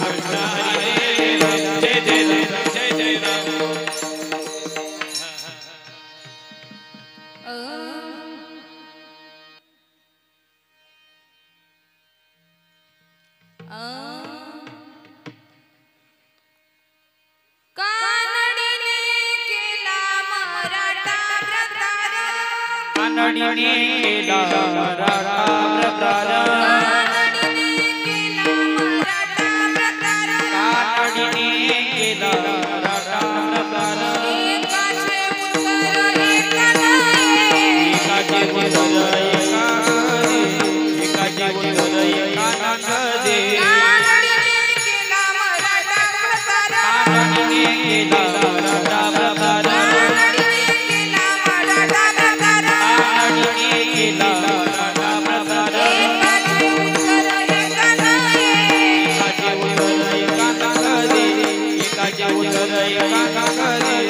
Krishna कानडीने केला मराठा प्रकार कानडीने केला मराठा प्रकार एकाचे उत्तर एका दे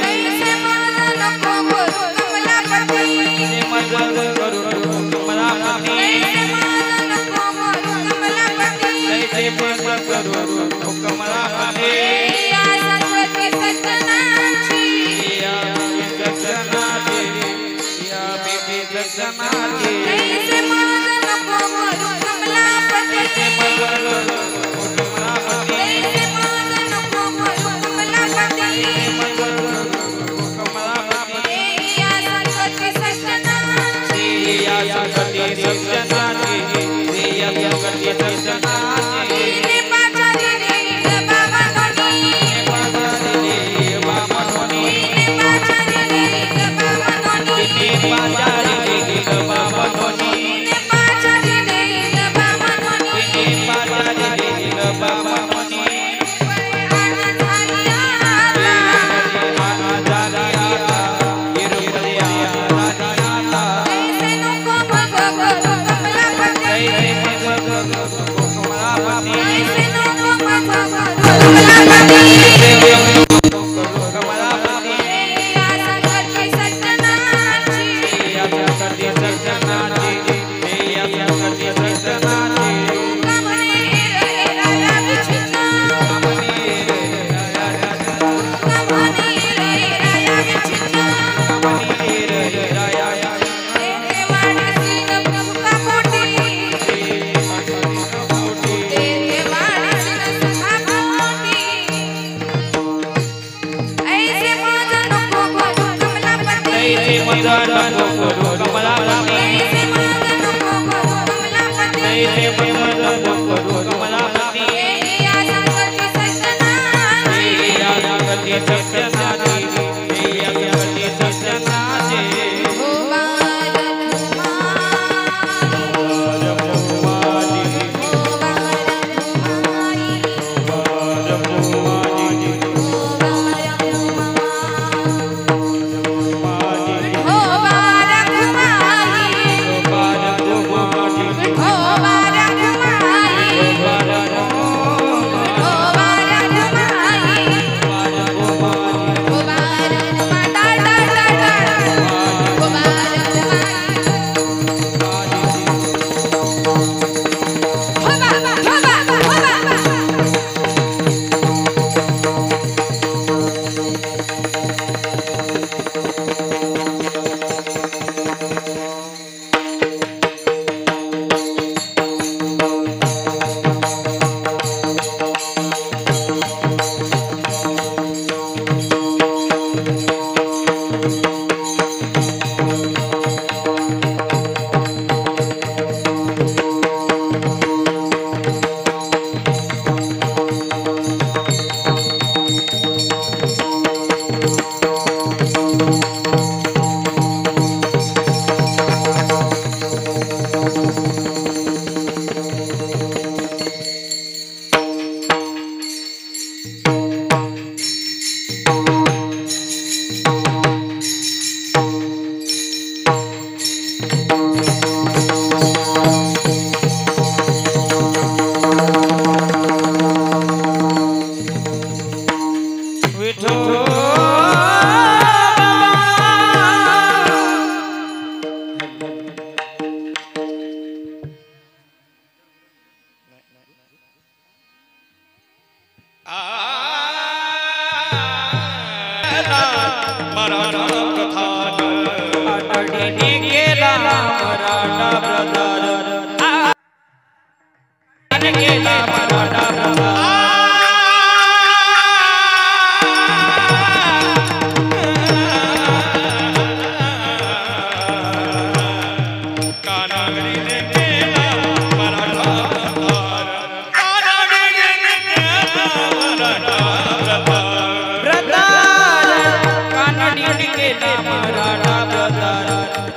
केला मराठा प्रधान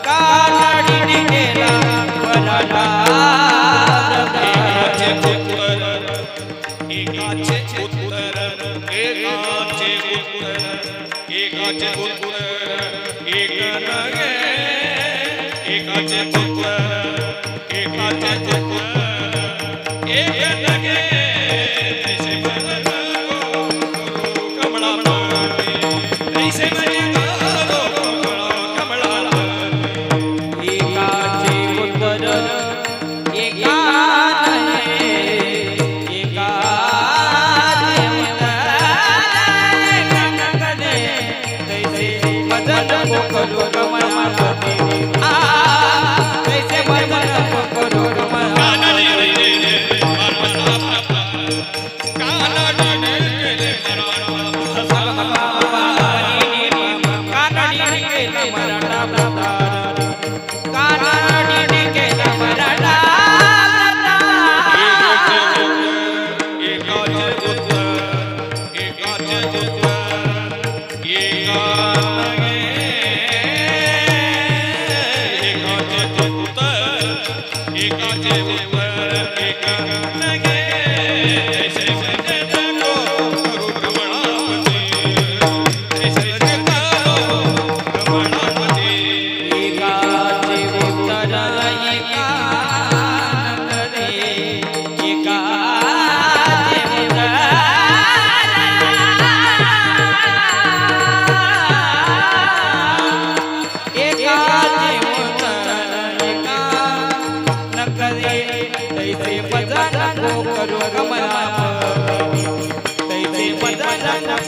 कानडीने केला मराठा एकाचे उत्तर एकाचे उत्तर एक नगे एकाचे उत्तर एक नगे ऐसे मन को कमला पाटे ऐसे मन को कमला एकाचे उत्तर एका करो कमलापति कैसे मदन करो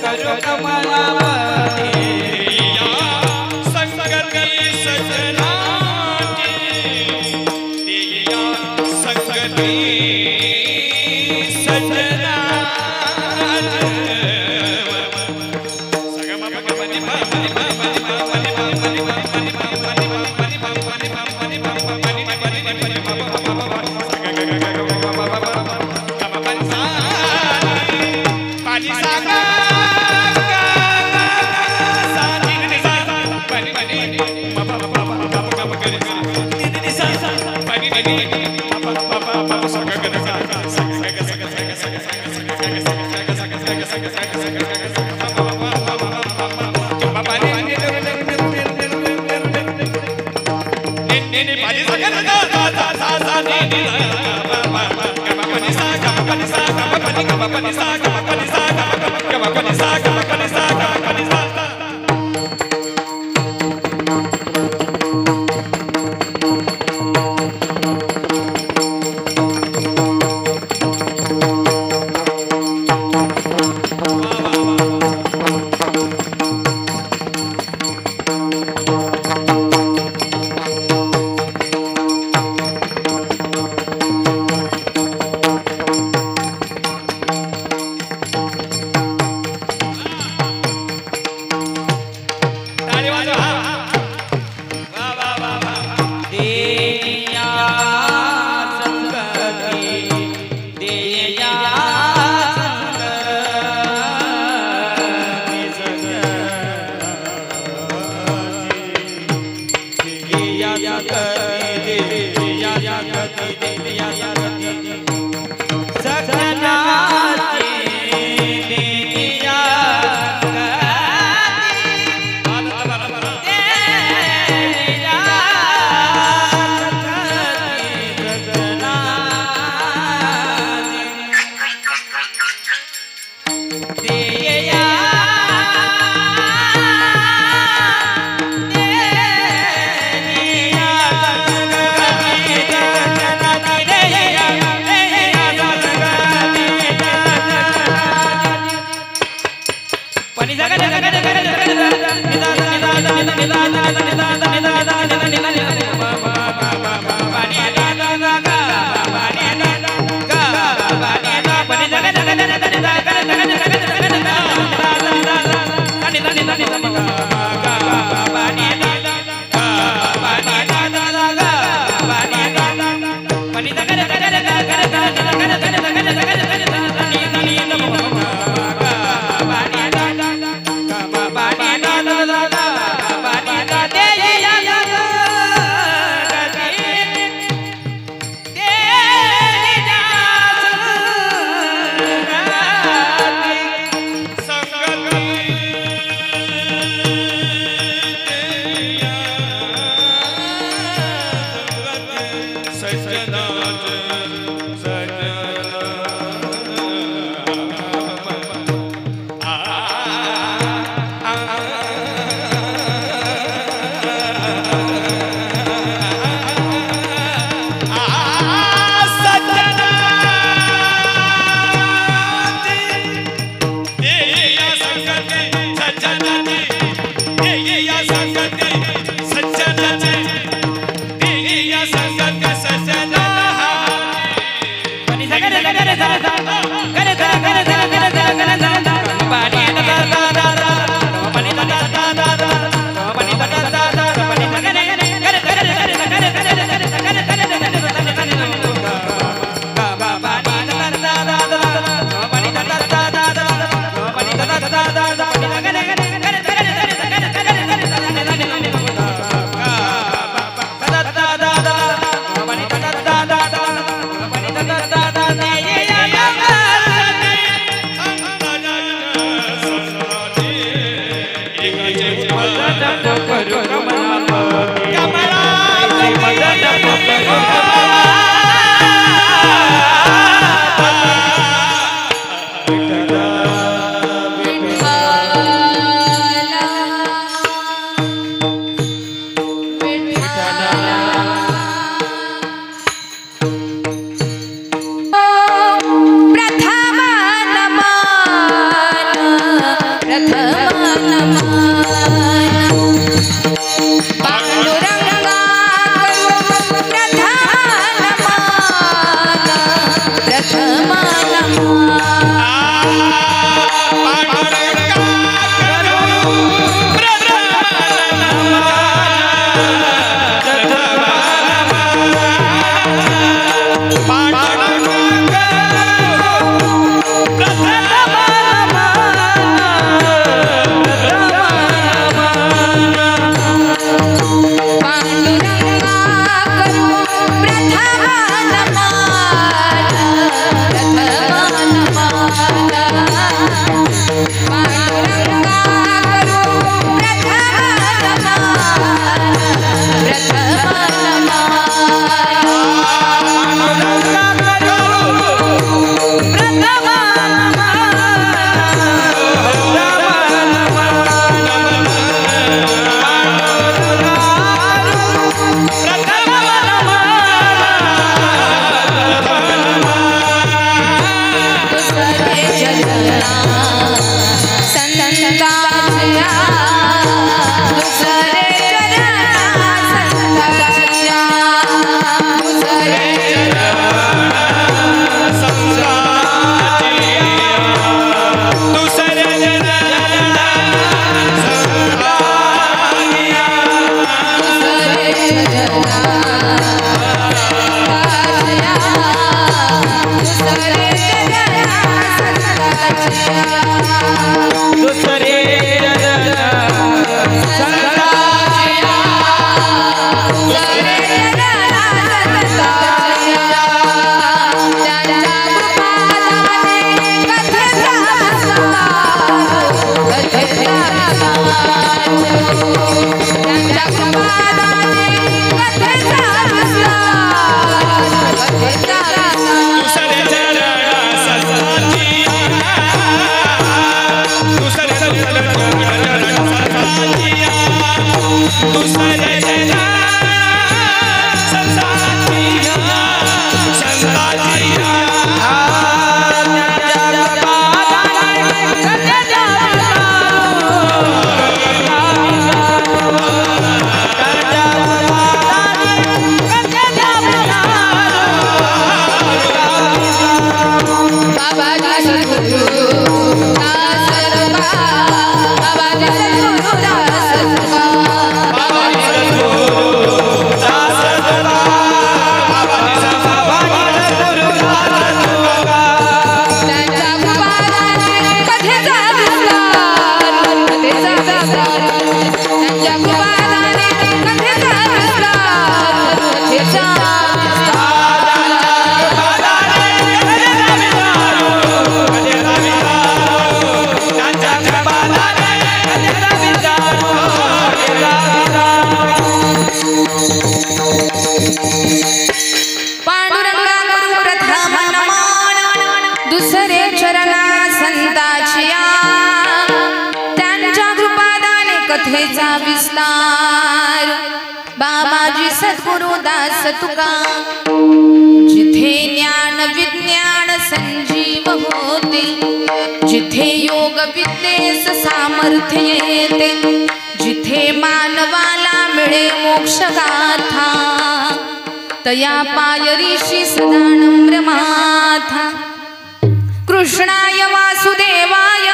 करो कमलापति संगति सजना दिया संगति सजना कथेचा विस्तार बाबाजी सद्गुरु दास तुका जिथे ज्ञान विज्ञान संजीव होते जिथे योग विद्येस सामर्थ्य येते जिथे मानवाला मिळे मोक्ष गाथा तया पायरीशी सदा नम्र माथा कृष्णाय वासुदेवाय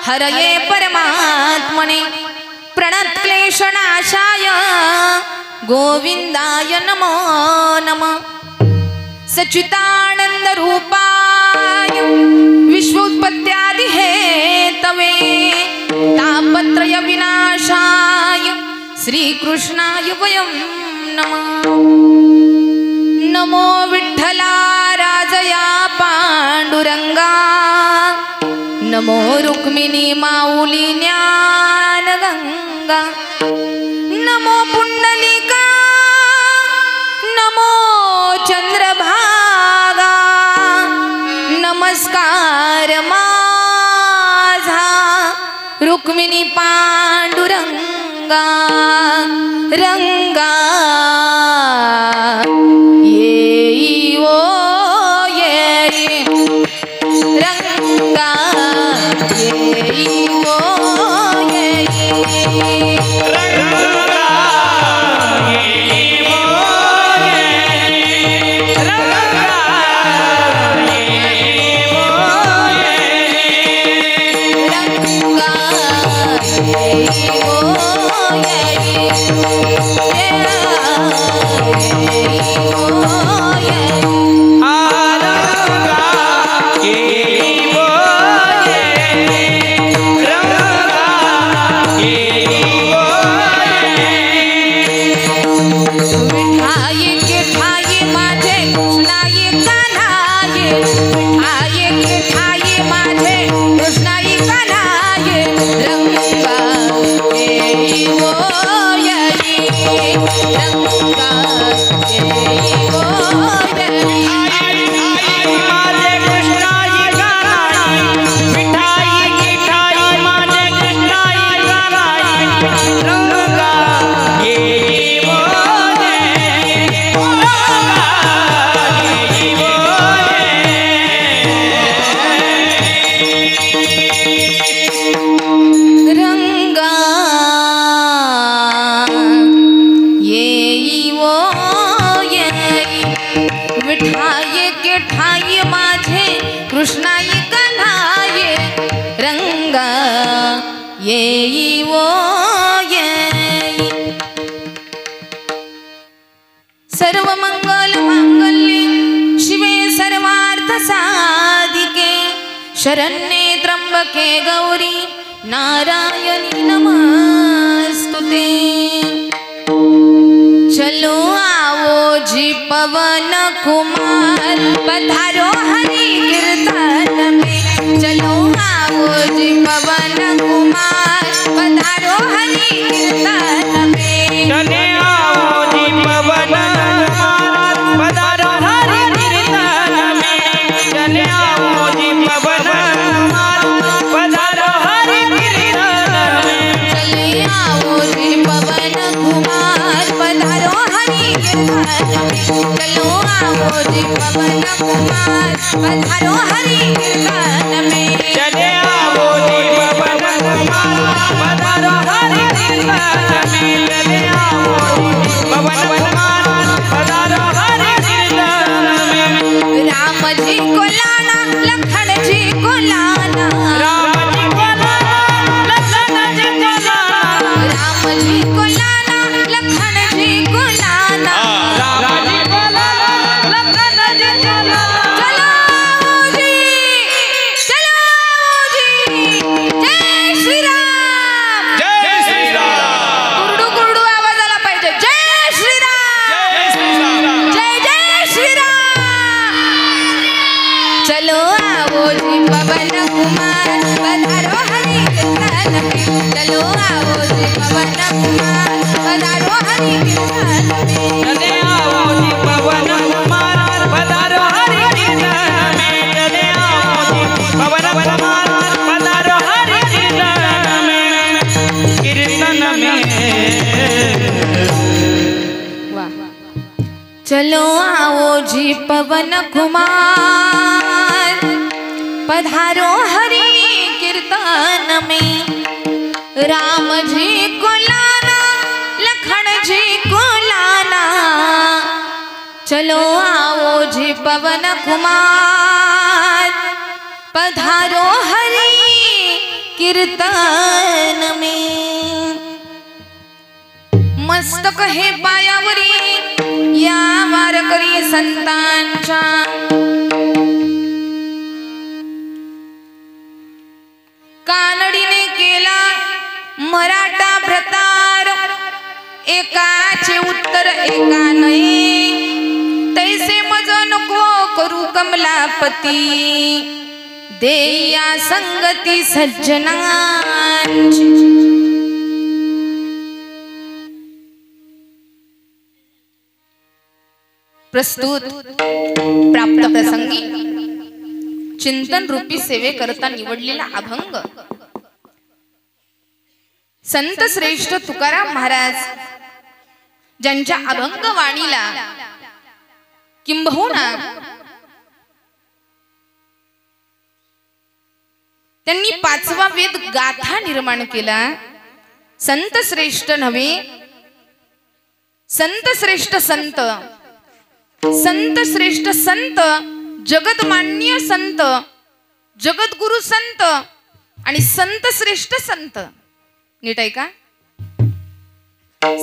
हरये परमात्मने प्रणतक्लेशनाशाय गोविंदाय नमो नमः सच्चिदानंद रूपाय विश्वोत्पत्त्यादि हेतवे तापत्रय विनाशाय श्री कृष्णाय वयं नमः नमो विठ्ठला राजया पांडुरंगा नमो रुक्मिणी माऊली ज्ञान गंगा नमो पुंडलिका नमो चंद्रभागा नमस्कार माझा रुक्मिणी पांडुरंगा रंगा येई ओ येई रंगा येई ओ येई रंगा येई ओ येई रंगा येई ओ येई रंगा येई ओ येई येई वो येई. सर्व मंगल मांगल्ये शिवे सर्वार्थ साधिके शरण्ये त्र्यंबके गौरी नारायणी नमस्तुते. चलो आओ जी पवन कुमार पधारो हरि कीर्तन में. चलो आओ जी पवन कुमार पधारो हरि कीर्तन में. चले आओ जी पवन कुमार पधारो हरि कीर्तन में. चले आओ जी पवन कुमार पधारो हरि कीर्तन में. चले आओ जी पवन कुमार पधारो हरि कीर्तन में. चलो आओ जी पवन कुमार पधारो हरि कीर्तन में. चले आओ जी पवन कुमार पधारो हरि कीर्तन में. चले आओ जी पवन कुमार पधारो हरि कीर्तन में. राम जी को लाना लखन जी को लाना. राम जी को लाना लखन जी को लाना. राम जी को लाना लखन जी को लाना. राम जी को लाना लखन जी को लाना. चलो जी जय श्री राम. जय श्री राम. कुरडू कुरडू आवाज आला पाहिजे. जय श्री राम. जय श्री राम. जय जय श्री राम. चलो आओ जी पवन कुमार पधारो हरि कीर्तन में. चलो आओ जी पवन कुमार पधारो हरि कीर्तन में. चले आओ जी पवन कुमार पधारो हरि कीर्तन में. चले आओ जी पवन कुमार पधारो हरि कीर्तन में. कीर्तन में वाह. चलो आओ जी पवन कुमार पधारो हरि कीर्तन में. राम जी को लाना लखन जी को लाना. चलो आओ जी पवन कुमार पधारो हरि कीर्तन में. मस्तक हे पायावरी या वारकरी संतांच्या. कानडीने केला मराठा भ्रतार. एकाचे उत्तर एका नाही. तैसे मज नको करू कमलापती. देया संगती सज्जनांची. प्रस्तुत प्राप्त प्रसंगी चिंतन रूपी सेवे करता निवडलेला अभंग संत श्रेष्ठ तुकाराम महाराज ज्यांच्या अभंग वाणीला किंबहुना त्यांनी पाचवा वेद गाथा निर्माण केला. संत श्रेष्ठ नव्हे, संत श्रेष्ठ संत, संत श्रेष्ठ संत, जगतमान्य संत, जगद्गुरु संत आणि संत श्रेष्ठ संत. नीट आहे का?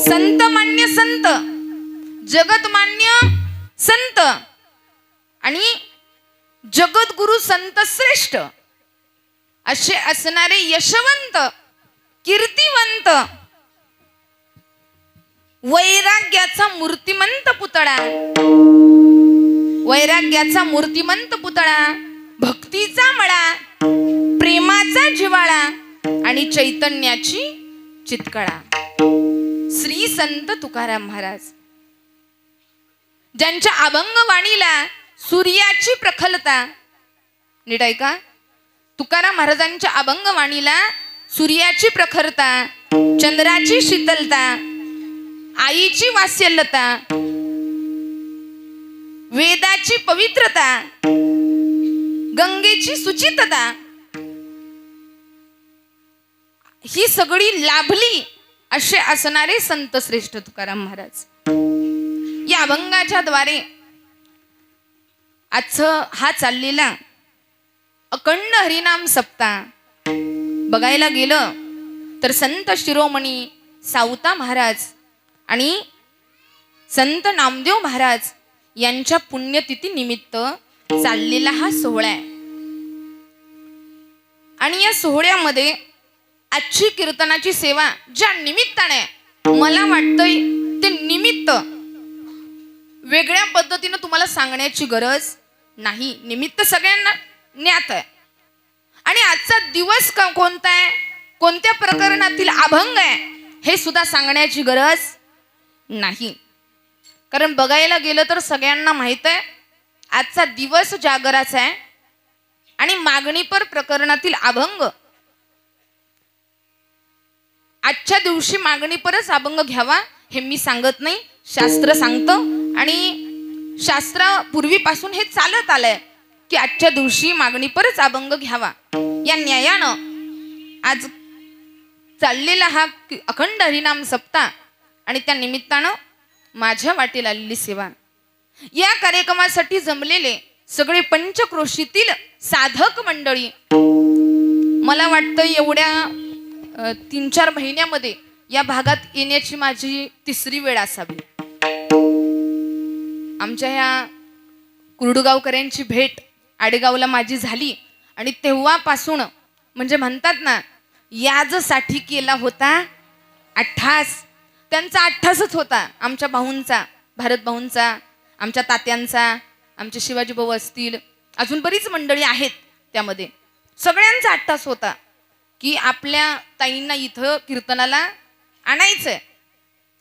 संत मान्य संत, जगतमान्य संत आणि जगद्गुरु संत श्रेष्ठ असे असणारे यशवंत, कीर्तिवंत, वैराग्याचा मूर्तिमंत पुतळा, वैराग्याचा मूर्तिमंत पुतळा, भक्तीचा मळा, प्रेमाचा जिव्हाळा आणि चैतन्याची चितकळा श्री संत तुकाराम महाराज ज्यांच्या अभंगवाणीला सूर्याची प्रखलता. नीट ऐका, तुकाराम महाराजांच्या अभंगवाणीला सूर्याची प्रखरता, चंद्राची शीतलता, आईची वात्सल्यता, वेदाची पवित्रता, गंगेची सुचितता ही सगळी लाभली असे असणारे संत श्रेष्ठ तुकाराम महाराज. या अभंगाच्या द्वारे आजचा हा चाललेला अखंड हरिनाम सप्ताह बघायला गेलं तर संत शिरोमणी सावता महाराज आणि संत नामदेव महाराज यांच्या पुण्यतिथी निमित्त चाललेला हा सोहळा आहे. आणि या सोहळ्यामध्ये आजची कीर्तनाची सेवा ज्या निमित्ताने मला वाटतंय ते निमित्त वेगळ्या पद्धतीने तुम्हाला सांगण्याची गरज नाही. निमित्त सगळ्यांना ज्ञात आहे. आणि आजचा दिवस कोणता आहे, कोणत्या प्रकरणातील अभंग आहे हे सुद्धा सांगण्याची गरज नाही. कारण बघायला गेलं तर सगळ्यांना माहित आहे आजचा दिवस जागराचा आहे. आणि मागणीपर प्रकरणातील अभंग आजच्या दिवशी मागणीपरच अभंग घ्यावा हे मी सांगत नाही, शास्त्र सांगतं. आणि शास्त्रापूर्वीपासून हे चालत आलंय की आजच्या दिवशी मागणीपरच अभंग घ्यावा. या न्यायानं आज चाललेला हा अखंड हरिनाम सप्ताह आणि त्या निमित्तानं माझ्या वाटेला आलेली सेवा. या कार्यक्रमासाठी जमलेले सगळे पंचक्रोशीतील साधक मंडळी, मला वाटतं एवढ्या 3-4 महिन्यामध्ये या भागात येण्याची माझी 3री वेळ असावी. आमच्या ह्या कुर्डुगावकरांची भेट आडेगावला माझी झाली आणि तेव्हापासून म्हणजे म्हणतात ना याजसाठी केला होता अठ्ठास. त्यांचा अठ्ठासच होता. आमच्या भाऊंचा, भारत भाऊंचा, आमच्या तात्यांचा, आमचे शिवाजी भाऊ असतील, अजून बरीच मंडळी आहेत त्यामध्ये. सगळ्यांचा अट्टास होता की आपल्या ताईंना इथं कीर्तनाला आणायचंय.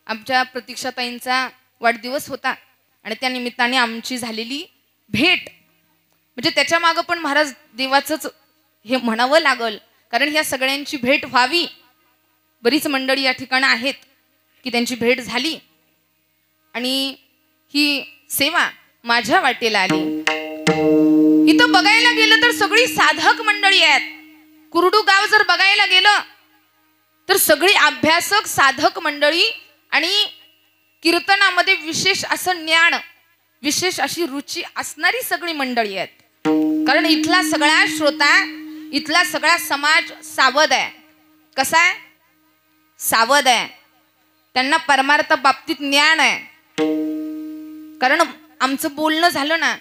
आमच्या प्रतीक्षा ताईंचा वाढदिवस होता आणि त्या निमित्ताने आमची झालेली भेट म्हणजे त्याच्या मागं पण महाराज देवाचंच हे म्हणावं लागल. कारण ह्या सगळ्यांची भेट व्हावी. बरीच मंडळी या ठिकाणी आहेत की त्यांची भेट झाली आणि ही सेवा माझ्या वाटेला आली. इथं बघायला गेलं तर सगळी साधक मंडळी आहेत. कुर्डू गाव जर बघायला गेलं तर सगळी अभ्यासक साधक मंडळी आणि कीर्तनामध्ये विशेष असं ज्ञान, विशेष अशी रुची असणारी सगळी मंडळी आहेत. कारण इथला सगळा श्रोता, इथला सगळा समाज सावध आहे. कसा आहे? सावध आहे. त्यांना परमार्थ बाबतीत ज्ञान आहे. कारण आमचं बोलणं झालं ना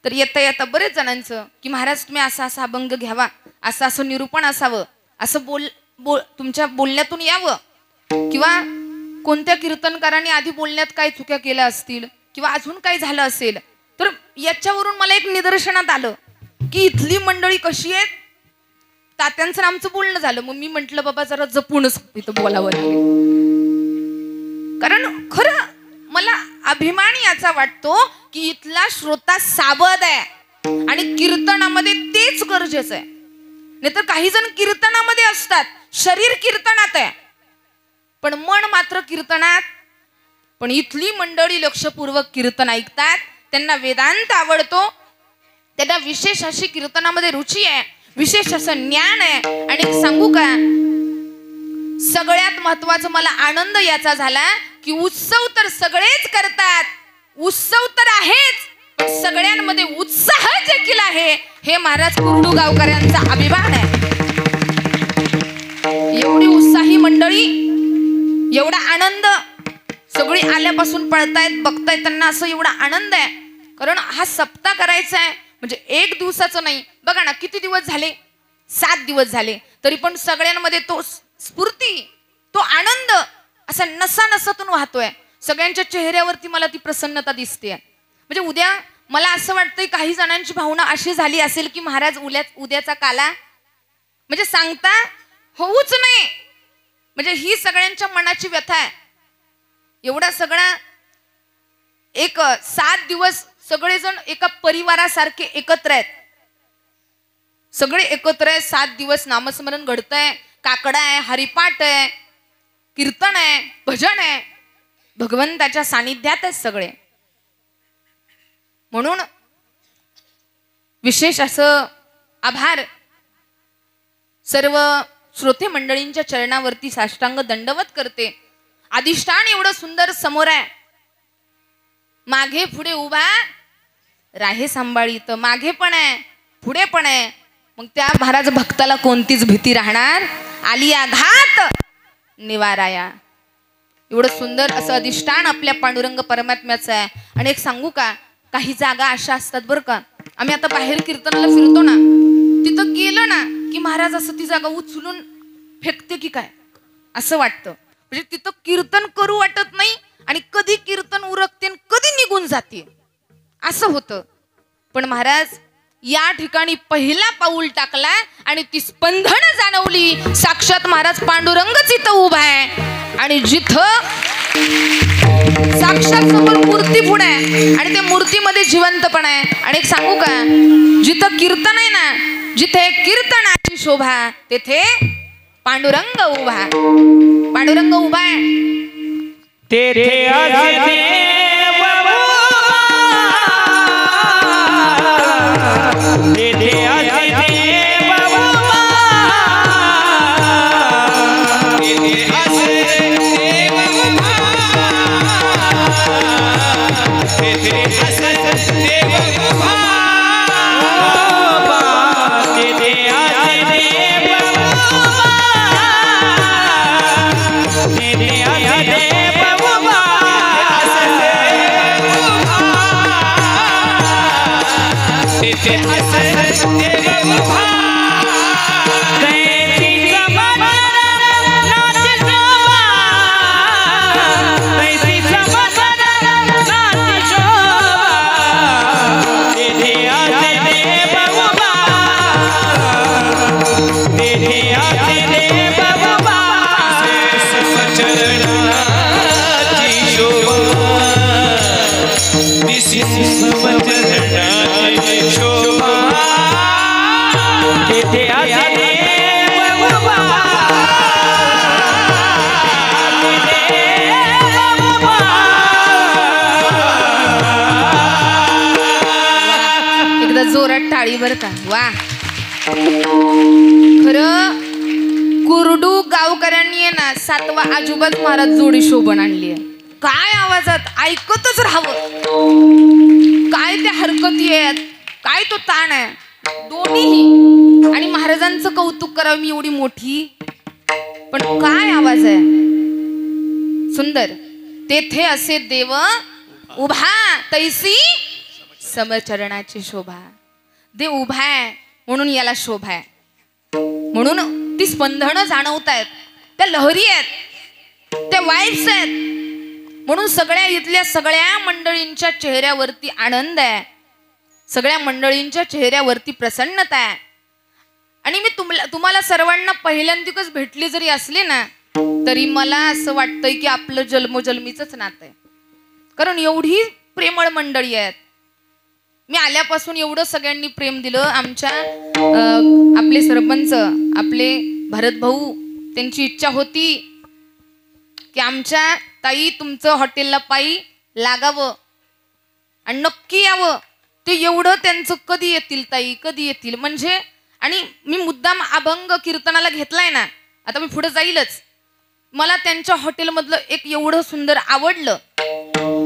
तर येता येता बरेच जणांचं की महाराज तुम्ही असा असा अभंग घ्यावा, असं असं निरूपण असावं, असं तुमच्या बोलण्यातून यावं. किंवा कोणत्या कीर्तनकारांनी आधी बोलण्यात काय चुक्या केल्या असतील किंवा अजून काय झालं असेल तर याच्यावरून मला एक निदर्शनात आलं की इथली मंडळी कशी आहेत. तात्यांचं आमचं बोलणं झालं, मग मी म्हंटल बाबा जरा जपूनच इथं बोलावं लागेल. कारण खरं मला अभिमान याचा वाटतो की इथला श्रोता सावध आहे आणि कीर्तनामध्ये तेच गरजेचं आहे. नाहीतर काही जण कीर्तनामध्ये असतात, शरीर कीर्तनात आहे पण मन मात्र कीर्तनात. पण इथली मंडळी लक्षपूर्वक कीर्तन ऐकतात, त्यांना वेदांत आवडतो, त्यांना विशेष अशी कीर्तनामध्ये रुची आहे, विशेष असं ज्ञान आहे. आणि सांगू का, सगळ्यात महत्वाचं मला आनंद याचा झाला की उत्सव तर सगळेच करतात, उत्सव तर आहेच, पण सगळ्यांमध्ये उत्साह देखील आहे. हे महाराज कुर्डू गावकऱ्यांचा अभिमान आहे. एवढी उत्साही मंडळी, एवढा आनंद, सगळी आल्यापासून पळतायत, बघतायत, त्यांना असं एवढा आनंद आहे. कारण हा सप्ताह करायचा आहे म्हणजे 1 दिवसाचं नाही. बघा ना किती दिवस झाले, 7 दिवस झाले, तरी पण सगळ्यांमध्ये तो स्फूर्ती, तो आनंद असा नसानसातून वाहतोय. सगळ्यांच्या चेहऱ्यावरती मला ती प्रसन्नता दिसते. म्हणजे उद्या मला असं वाटतंय काही जणांची भावना अशी झाली असेल की महाराज उद्याचा काला म्हणजे सांगता होऊच नाही. म्हणजे ही सगळ्यांच्या मनाची व्यथा आहे. एवढा सगळा एक 7 दिवस सगळेजण एका परिवारासारखे एकत्र आहेत, सगळे एकत्र आहे. 7 दिवस नामस्मरण घडतंय, काकडा आहे, हरिपाठ आहे, कीर्तन आहे, भजन आहे, भगवंताच्या सानिध्यात आहेत सगळे. म्हणून विशेष असं आभार सर्व श्रोते मंडळींच्या चरणावरती साष्टांग दंडवत करते. अधिष्ठान एवढं सुंदर समोर आहे, मागे पुढे उभा राहे सांभाळीत, मागे पण आहे पुढे पण आहे. मग त्या महाराज भक्ताला कोणतीच भीती राहणार. आली आघात निवाराया. एवढं सुंदर असं अधिष्ठान आपल्या पांडुरंग परमात्म्याचं आहे. आणि एक सांगू का, काही जागा अशा असतात बरं का, आम्ही आता बाहेर कीर्तनाला फिरतो ना, तिथं गेलं ना की महाराज असं ती जागा उचलून फेकते की काय असं वाटतं. म्हणजे तिथं कीर्तन करू वाटत नाही आणि कधी कीर्तन उरकते कधी निघून जाते असं होतं. पण महाराज या ठिकाणी पहिला पाऊल टाकला आणि ती स्पंदन जाणवली. साक्षात महाराज पांडुरंगच इथं उभा आहे आणि जिथं साक्षात समोर मूर्ती पुढे आहे आणि त्या मूर्तीमध्ये जिवंतपण आहे. आणि एक सांगू का, जिथं कीर्तन आहे ना, जिथे कीर्तनाची शोभा तेथे पांडुरंग उभा. पांडुरंग उभा आहे तेथे असे देव तेथे असे देव तेथे असे देव तेथे असे देव तेथे असे देव तेथे असे देव तेथे असे देव कैसी समझ नाच शोभा कैसी समझ नाच शोभा तेथे असे देव तेथे असे देव चरणाची शोभा दिसी चरणाची शोभा तेथे असे एकदा जोरात टाळी बरं का. वा, खरं कुरडू गावकऱ्यांनी आहे ना 7वा आजोबाच महाराज जोडी शोभन आणली आहे. काय आवाजात ऐकतच राहावं, काय त्या हरकती आहेत, काय तो ताण आहे, दोन्हीही. आणि महाराजांचं कौतुक करावं मी एवढी मोठी, पण काय आवाज आहे सुंदर. तेथे असे देव उभा तैसी समचरणाची शोभा. देव उभा आहे म्हणून याला शोभा आहे, म्हणून ती स्पंदनं जाणवतायत, त्या लहरी आहेत, त्या वाईब्स आहेत, म्हणून सगळ्या इथल्या सगळ्या मंडळींच्या चेहऱ्यावरती आनंद आहे, सगळ्या मंडळींच्या चेहऱ्यावरती प्रसन्नता आहे. आणि मी तुम्हाला सर्वांना पहिल्यांदाच भेटली जरी असली ना, तरी मला असं वाटतंय की आपलं जन्मोजन्मीचंच नातं आहे. कारण एवढी प्रेमळ मंडळी आहेत. मी आल्यापासून एवढं सगळ्यांनी प्रेम दिलं. आमच्या आपले सरपंच आपले भरत भाऊ, त्यांची इच्छा होती की आमच्या ताई तुमचं हॉटेलला पायी लागावं आणि नक्की यावं. ते एवढं त्यांचं कधी येतील ताई कधी येतील म्हणजे. आणि मी मुद्दाम अभंग कीर्तनाला घेतलाय ना, आता मी पुढे जाईलच. मला त्यांच्या हॉटेलमधलं एक एवढं सुंदर आवडलं.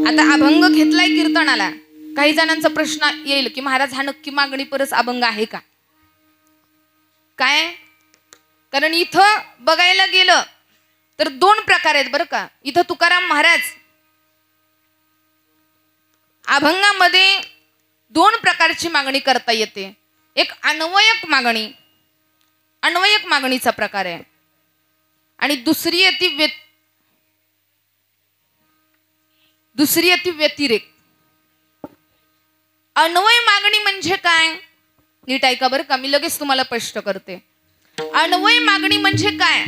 आता अभंग घेतलाय कीर्तनाला, काही जणांचा प्रश्न येईल की महाराज हा नक्की मागणी परस अभंग आहे का काय. कारण इथं बघायला गेलं तर 2 प्रकार आहेत बरं का. इथं तुकाराम महाराज अभंगामध्ये 2 प्रकारची मागणी करता येते. एक अन्वयक मागणी, अन्वयक मागणीचा प्रकार आहे, आणि दुसरी आहे ती व्यतिरेक. अन्वय मागणी म्हणजे काय, नीट ऐका बरं का, मी लगेच तुम्हाला स्पष्ट करते. अन्वय मागणी म्हणजे काय,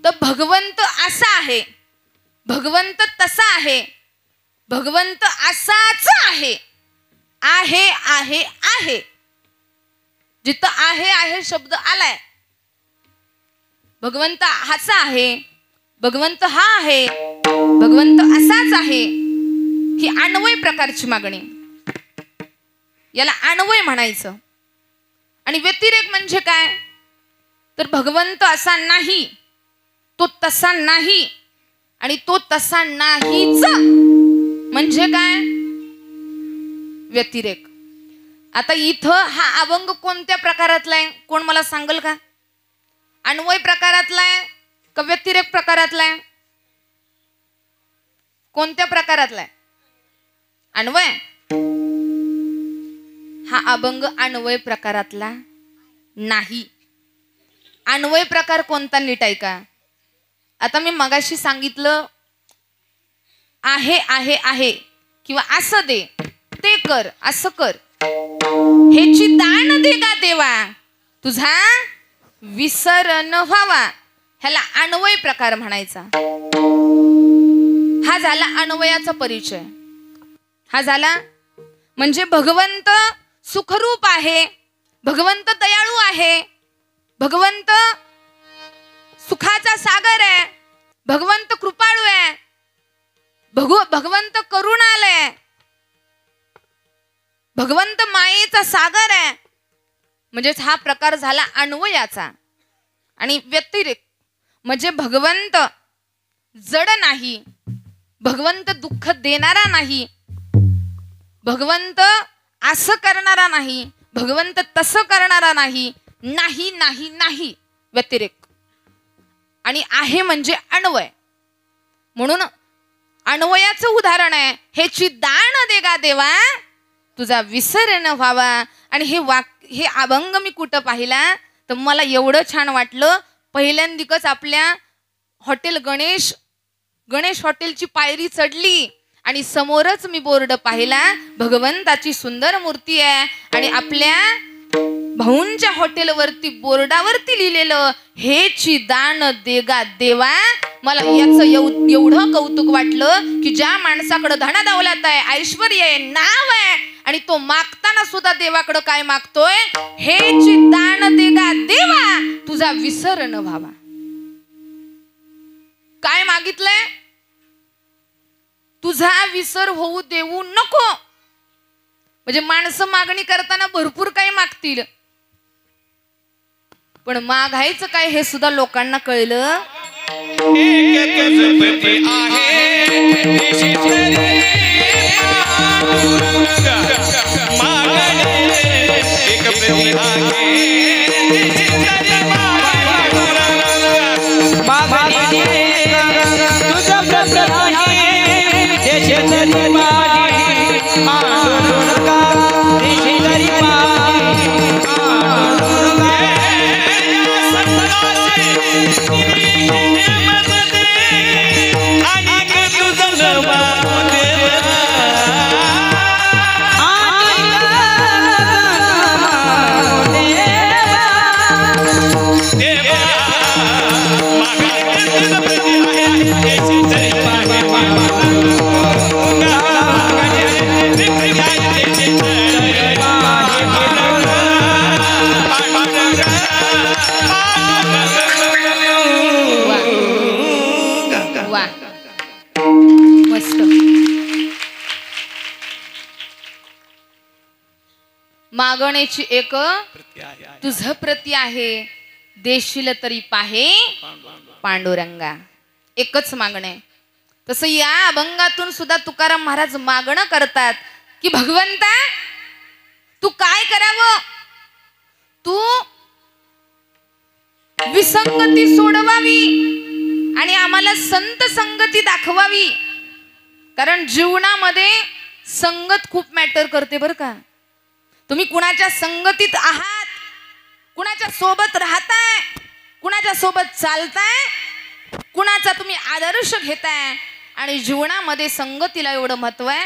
तर भगवंत असा आहे, भगवंत तसा आहे, भगवंत असाच आहे, आहे आहे आहे. जिथं आहे आहे शब्द आलाय, भगवंत असा आहे, भगवंत हा आहे, भगवंत असाच आहे, ही अन्वय प्रकारची मागणी, याला अन्वय म्हणायचं. आणि व्यतिरेक म्हणजे काय, तर भगवंत असा नाही, तो तसा नाही, आणि तो तसा नाहीच म्हणजे काय, व्यतिरेक. आता इथं हा अभंग कोणत्या प्रकारातला आहे, कोण मला सांगल का. अन्वय प्रकारातला आहे का व्यतिरेक प्रकारातला आहे? कोणत्या प्रकारातला आहे? अन्वय. हा अभंग अन्वय प्रकारातला नाही. अन्वय प्रकार कोणता नीट आहे का? आता मी मगाशी सांगितलं आहे आहे आहे किंवा असं दे, ते कर, असं कर, ह्याची दान दे गा देवा, तुझा विसर न व्हावा, ह्याला अन्वय प्रकार म्हणायचा. हा झाला अन्वयाचा परिचय. हा झाला म्हणजे भगवंत सुखरूप आहे, भगवंत दयाळू आहे, भगवंत सुखाचा सागर आहे, भगवंत कृपाळू आहे, भगवंत करुणालय, भगवंत मायेचा सागर आहे. म्हणजेच हा प्रकार झाला अन्वयाचा. आणि व्यतिरेक म्हणजे भगवंत जड नाही, भगवंत दुःख देणारा नाही, भगवंत असं करणारा नाही, भगवंत तसं करणारा नाही, नाही नाही नाही, व्यतिरेक. आणि आहे म्हणजे अन्वय. म्हणून अन्वयाचं उदाहरण आहे, ह्याची दान दे गा देवा, तुझा विसर न व्हावा. आणि हे अभंग मी कुठं पाहिला तर मला एवढं छान वाटलं. पहिल्यांदिकच आपल्या हॉटेल गणेश हॉटेलची पायरी चढली आणि समोरच मी बोर्ड पाहिला, भगवंताची सुंदर मूर्ती आहे आणि आपल्या भाऊंच्या हॉटेलवरती बोर्डावरती लिहिलेलं हेची दान देगा देवा. मला याचं एवढं कौतुक वाटलं की ज्या माणसाकडे धन दौलत आहे, ऐश्वर्य आहे, नाव आहे आणि तो मागताना सुद्धा देवाकडे काय मागतोय, हेची दान देगा देवा, तुझा विसर न व्हावा. काय मागितलंय? तुझा विसर होऊ देऊ नको. म्हणजे माणसं मागणी करताना भरपूर काही मागतील, पण मागायचं काय हे सुद्धा लोकांना कळलं. मागण्याची एक तुझ प्रती आहे, देशील तरी पाहे पांडुरंगा. एकच मागणे. तसं या अभंगातून सुद्धा तुकाराम महाराज मागणं करतात की भगवंता तू काय करावं, तू विसंगती सोडवावी आणि आम्हाला संत संगती दाखवावी. कारण जीवनामध्ये संगत खूप मॅटर करते बरं का. तुम्ही कुणाच्या संगतीत आहात, कुणाच्या सोबत राहताय, कुणाच्या सोबत चालताय, कुणाचा तुम्ही आदर्श घेताय. आणि जीवनामध्ये संगतीला एवढं महत्व आहे.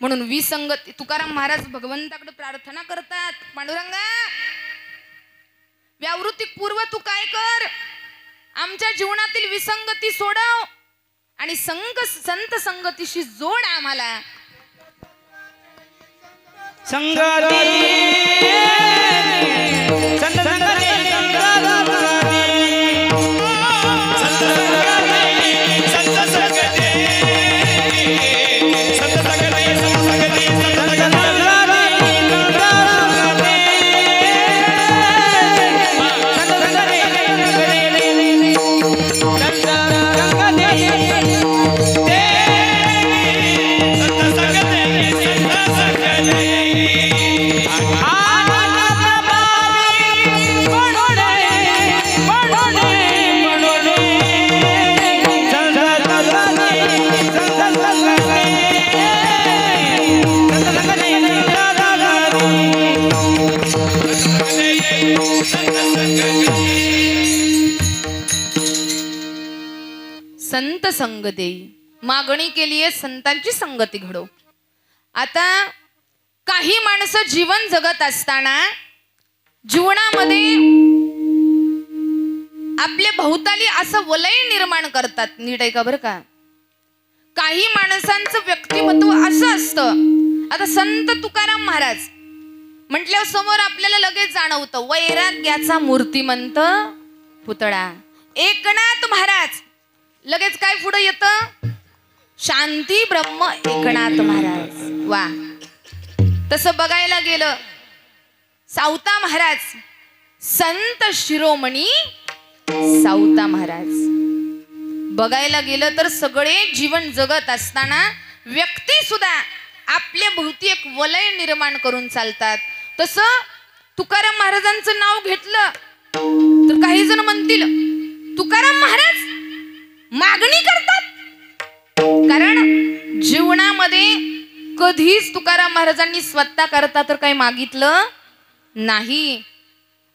म्हणून विसंगती तुकाराम महाराज भगवंताकडे प्रार्थना करतात, पांडुरंगा व्यावृत्तिक पूर्व तू काय कर, आमच्या जीवनातील विसंगती सोडव आणि संत संगतीशी जोड आम्हाला. संगती Ah संत संग देई. मागणी केली आहे संतांची संगती घडो. आता काही माणसं जीवन जगत असताना जीवनामध्ये आपल्या भोवताली असं वलय निर्माण करतात. नीट ऐका बरं का. काही माणसांचं व्यक्तिमत्व असं असतं. आता संत तुकाराम महाराज म्हटल्यावर समोर आपल्याला लगेच जाणवतं वैराग्याचा मूर्तिमंत पुतळा. एकनाथ महाराज लगेच काय पुढे येतं शांती ब्रह्म एकनाथ महाराज. वा. तसं बघायला गेलं सावता महाराज संत शिरोमणी सावता महाराज. बघायला गेलं तर सगळे जीवन जगत असताना व्यक्ती सुद्धा आपल्या भोवती एक वलय निर्माण करून चालतात. तसं तुकाराम महाराजांचं नाव घेतलं तर काही जण म्हणतील तुकाराम महाराज मागणी करतात. कारण जीवनामध्ये कधीच तुकाराम महाराजांनी स्वतः करता तर काही मागितलं नाही.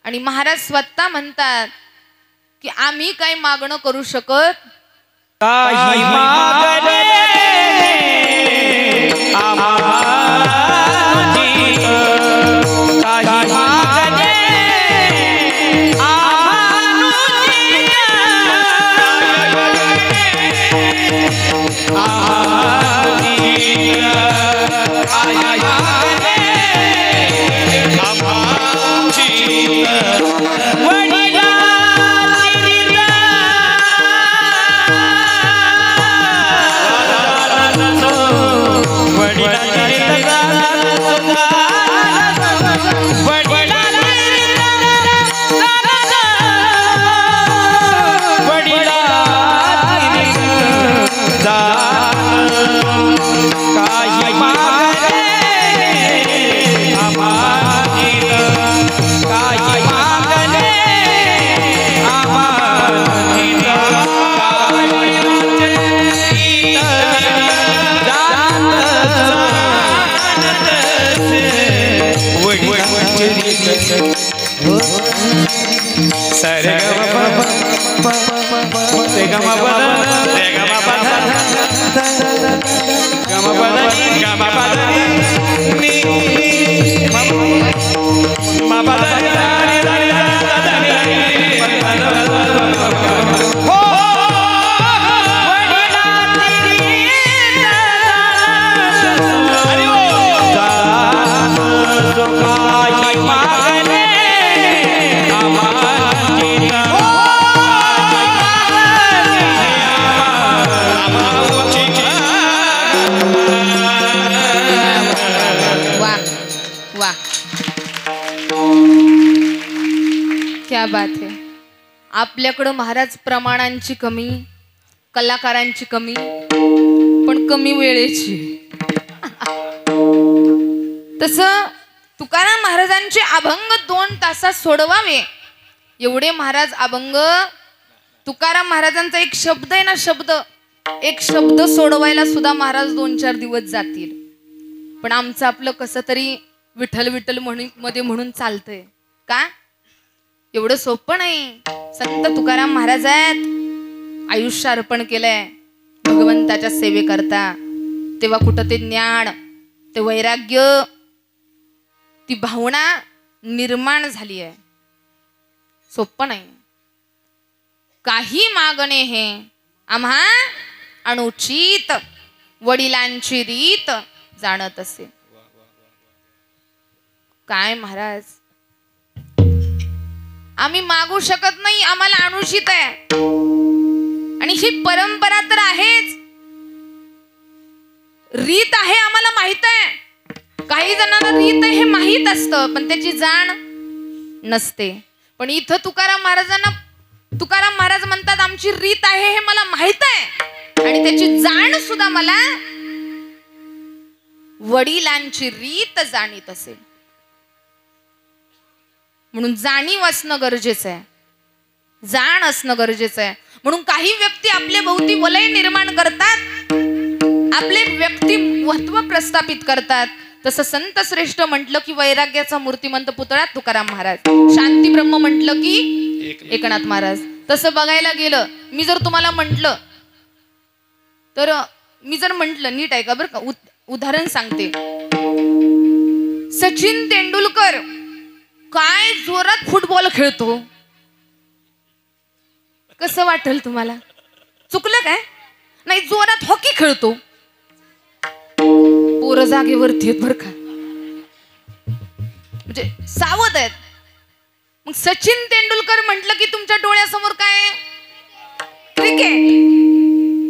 आणि महाराज स्वतः म्हणतात की आम्ही काही मागणं करू शकत काही मागणे आम्हाची, काही मागणे क्या बात है. आपल्याकडं महाराज प्रमाणांची कमी, कलाकारांची कमी, पण कमी वेळेची. तसं तुकाराम महाराजांचे अभंग 2 तासात सोडवावे एवढे महाराज अभंग. तुकाराम महाराजांचा एक शब्द आहे ना, एक शब्द सोडवायला सुद्धा महाराज 2-4 दिवस जातील. पण आमचं आपलं कसं तरी विठ्ठल विठ्ठल मध्ये म्हणून चालतंय का. एवढं सोपं नाही. संत तुकाराम महाराज आहेत आयुष्य अर्पण केलंय भगवंताच्या सेवेकरता. तेव्हा कुठं ते ज्ञान, ते वैराग्य, ती भावना निर्माण झाली आहे. सोपं नाही. काही मागणे हे आम्हा अनुचित, वडिलांची रीत जाणत असे. काय महाराज आम्ही मागू शकत नाही, आम्हाला अनुचित आहे. आणि ही परंपरा तर आहेच, रीत आहे आम्हाला माहित आहे. काही जणांना रीत आहे हे माहित असतं पण त्याची जाण नसते. पण इथं तुकाराम महाराज म्हणतात आमची रीत आहे हे मला माहित आहे आणि त्याची जाण सुद्धा मला वडिलांची रीत जाणीत असेल. म्हणून जाणीव असणं गरजेचं आहे, जाण असणं गरजेचं आहे. म्हणून काही व्यक्ती आपल्या भोवती वलय निर्माण करतात, आपले व्यक्तिमत्व प्रस्थापित करतात. तसं संत श्रेष्ठ म्हटलं की वैराग्याचा मूर्तिमंत पुतळा तुकाराम महाराज, शांती ब्रह्म म्हटलं की एकनाथ महाराज. तसं बघायला गेलं, मी जर तुम्हाला म्हटलं तर मी जर म्हंटल नीट ऐका बरं का, उदाहरण सांगते. सचिन तेंडुलकर काय जोरात फुटबॉल खेळतो, कसं वाटेल तुम्हाला? चुकलं काय? नाही, जोरात हॉकी खेळतो. पोरं जागेवरती आहेत बरं का, म्हणजे सावध आहेत. मग सचिन तेंडुलकर म्हटलं की तुमच्या डोळ्यासमोर काय आहे? क्रिकेट.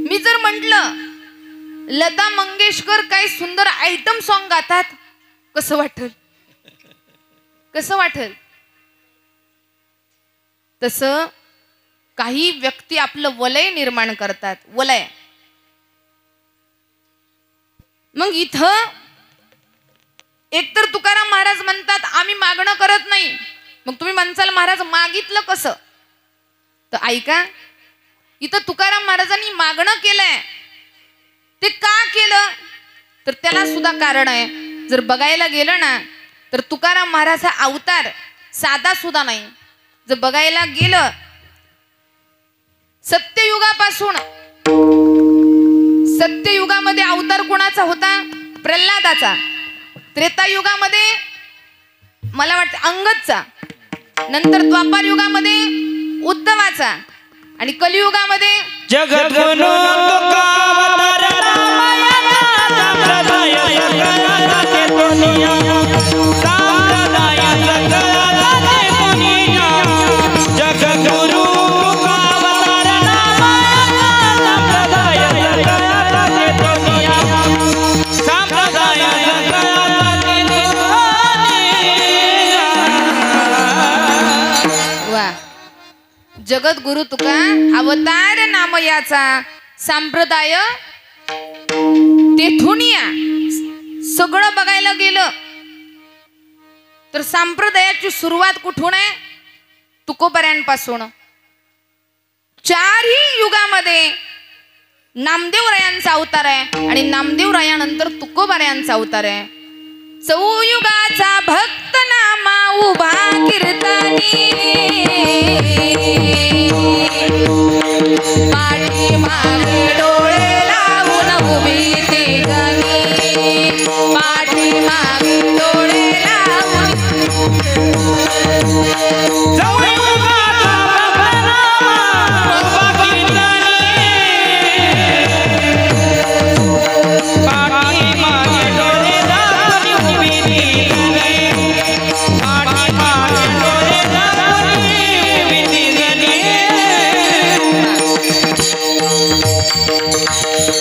मी जर म्हटलं लता मंगेशकर काय सुंदर आयटम सॉन्ग गातात, कसं वाटेल? कसं वाटेल? तसं काही व्यक्ती आपलं वलय निर्माण करतात, वलय. मग इथं एकतर तुकाराम महाराज म्हणतात आम्ही मागणं करत नाही. मग तुम्ही म्हणसाल महाराज मागितलं कसं? तर ऐका, इथं तुकाराम महाराजांनी मागणं केलंय. ते का केलं तर त्याला सुद्धा कारण आहे. जर बघायला गेलं ना तर तुकाराम महाराज हा अवतार साधा सुद्धा नाही. जर बघायला गेलं सत्ययुगापासून, सत्ययुगामध्ये अवतार कोणाचा होता? प्रल्हादाचा. त्रेतायुगामध्ये मला वाटतं अंगदचा, नंतर द्वापार युगामध्ये उद्धवाचा, आणि कलियुगामध्ये जगद्गुरु तुकावतार रामायणा संप्रदाय जगदाते दुनिया संप्रदाय जगदाते दुनिया जगद्गुरु तुकावतार रामायणा संप्रदाय जगदाते दुनिया संप्रदाय जगदाते दुनिया. वा, जगद्गुरु तुका अवतार नाम याचा संप्रदाय तेथून या. सगळं बघायला गेलं तर संप्रदायाची सुरुवात कुठून आहे? तुकोबऱ्यांपासून. चारही युगामध्ये नामदेवरायांचा अवतार आहे आणि नामदेवरायानंतर तुकोबऱ्यांचा अवतार आहे. चौयुगाचा भक्त नामा उभा कीर्तनी, पाठी मागे डोळे लावून उभी ती गणी, पाठी मागे डोळे लावून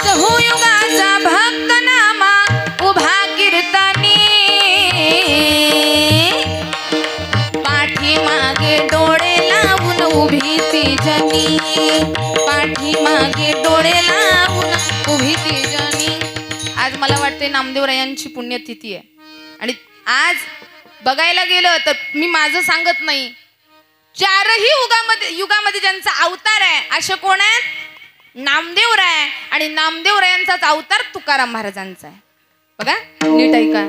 चहुयुगाचा भक्त नामा उभा कीर्तनी, पाठी मागे डोळे लावून उभी ती जनी, पाठी मागे डोळे लावून उभी ती जनी. आज मला वाटते नामदेवरायांची पुण्यतिथी आहे. आणि आज बघायला गेलं तर मी माझं सांगत नाही, चारही युगामध्ये ज्यांचा अवतार आहे असे कोण आहेत? नामदेवराय. आणि नामदेवरायांचाच अवतार तुकाराम महाराजांचा आहे. बघा नीट ऐका,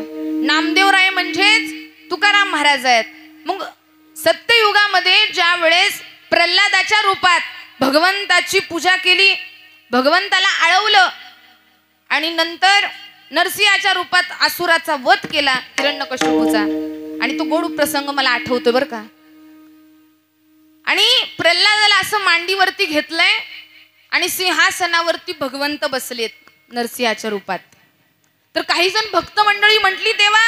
नामदेवराय म्हणजेच तुकाराम महाराज आहेत. मग सत्ययुगामध्ये ज्या वेळेस प्रल्हादाच्या रूपात भगवंताची पूजा केली, भगवंताला आळवलं, आणि नंतर नरसिंहाच्या रूपात असुराचा वध केला हिरण्यकश्यपूचा. आणि तो गोड प्रसंग मला आठवतो बरं का. आणि प्रल्हादाला असं मांडीवरती घेतलंय आणि सिंहासनावरती भगवंत बसलेत नरसिंहाच्या रूपात. तर काही जण भक्त मंडळी म्हटली तेव्हा,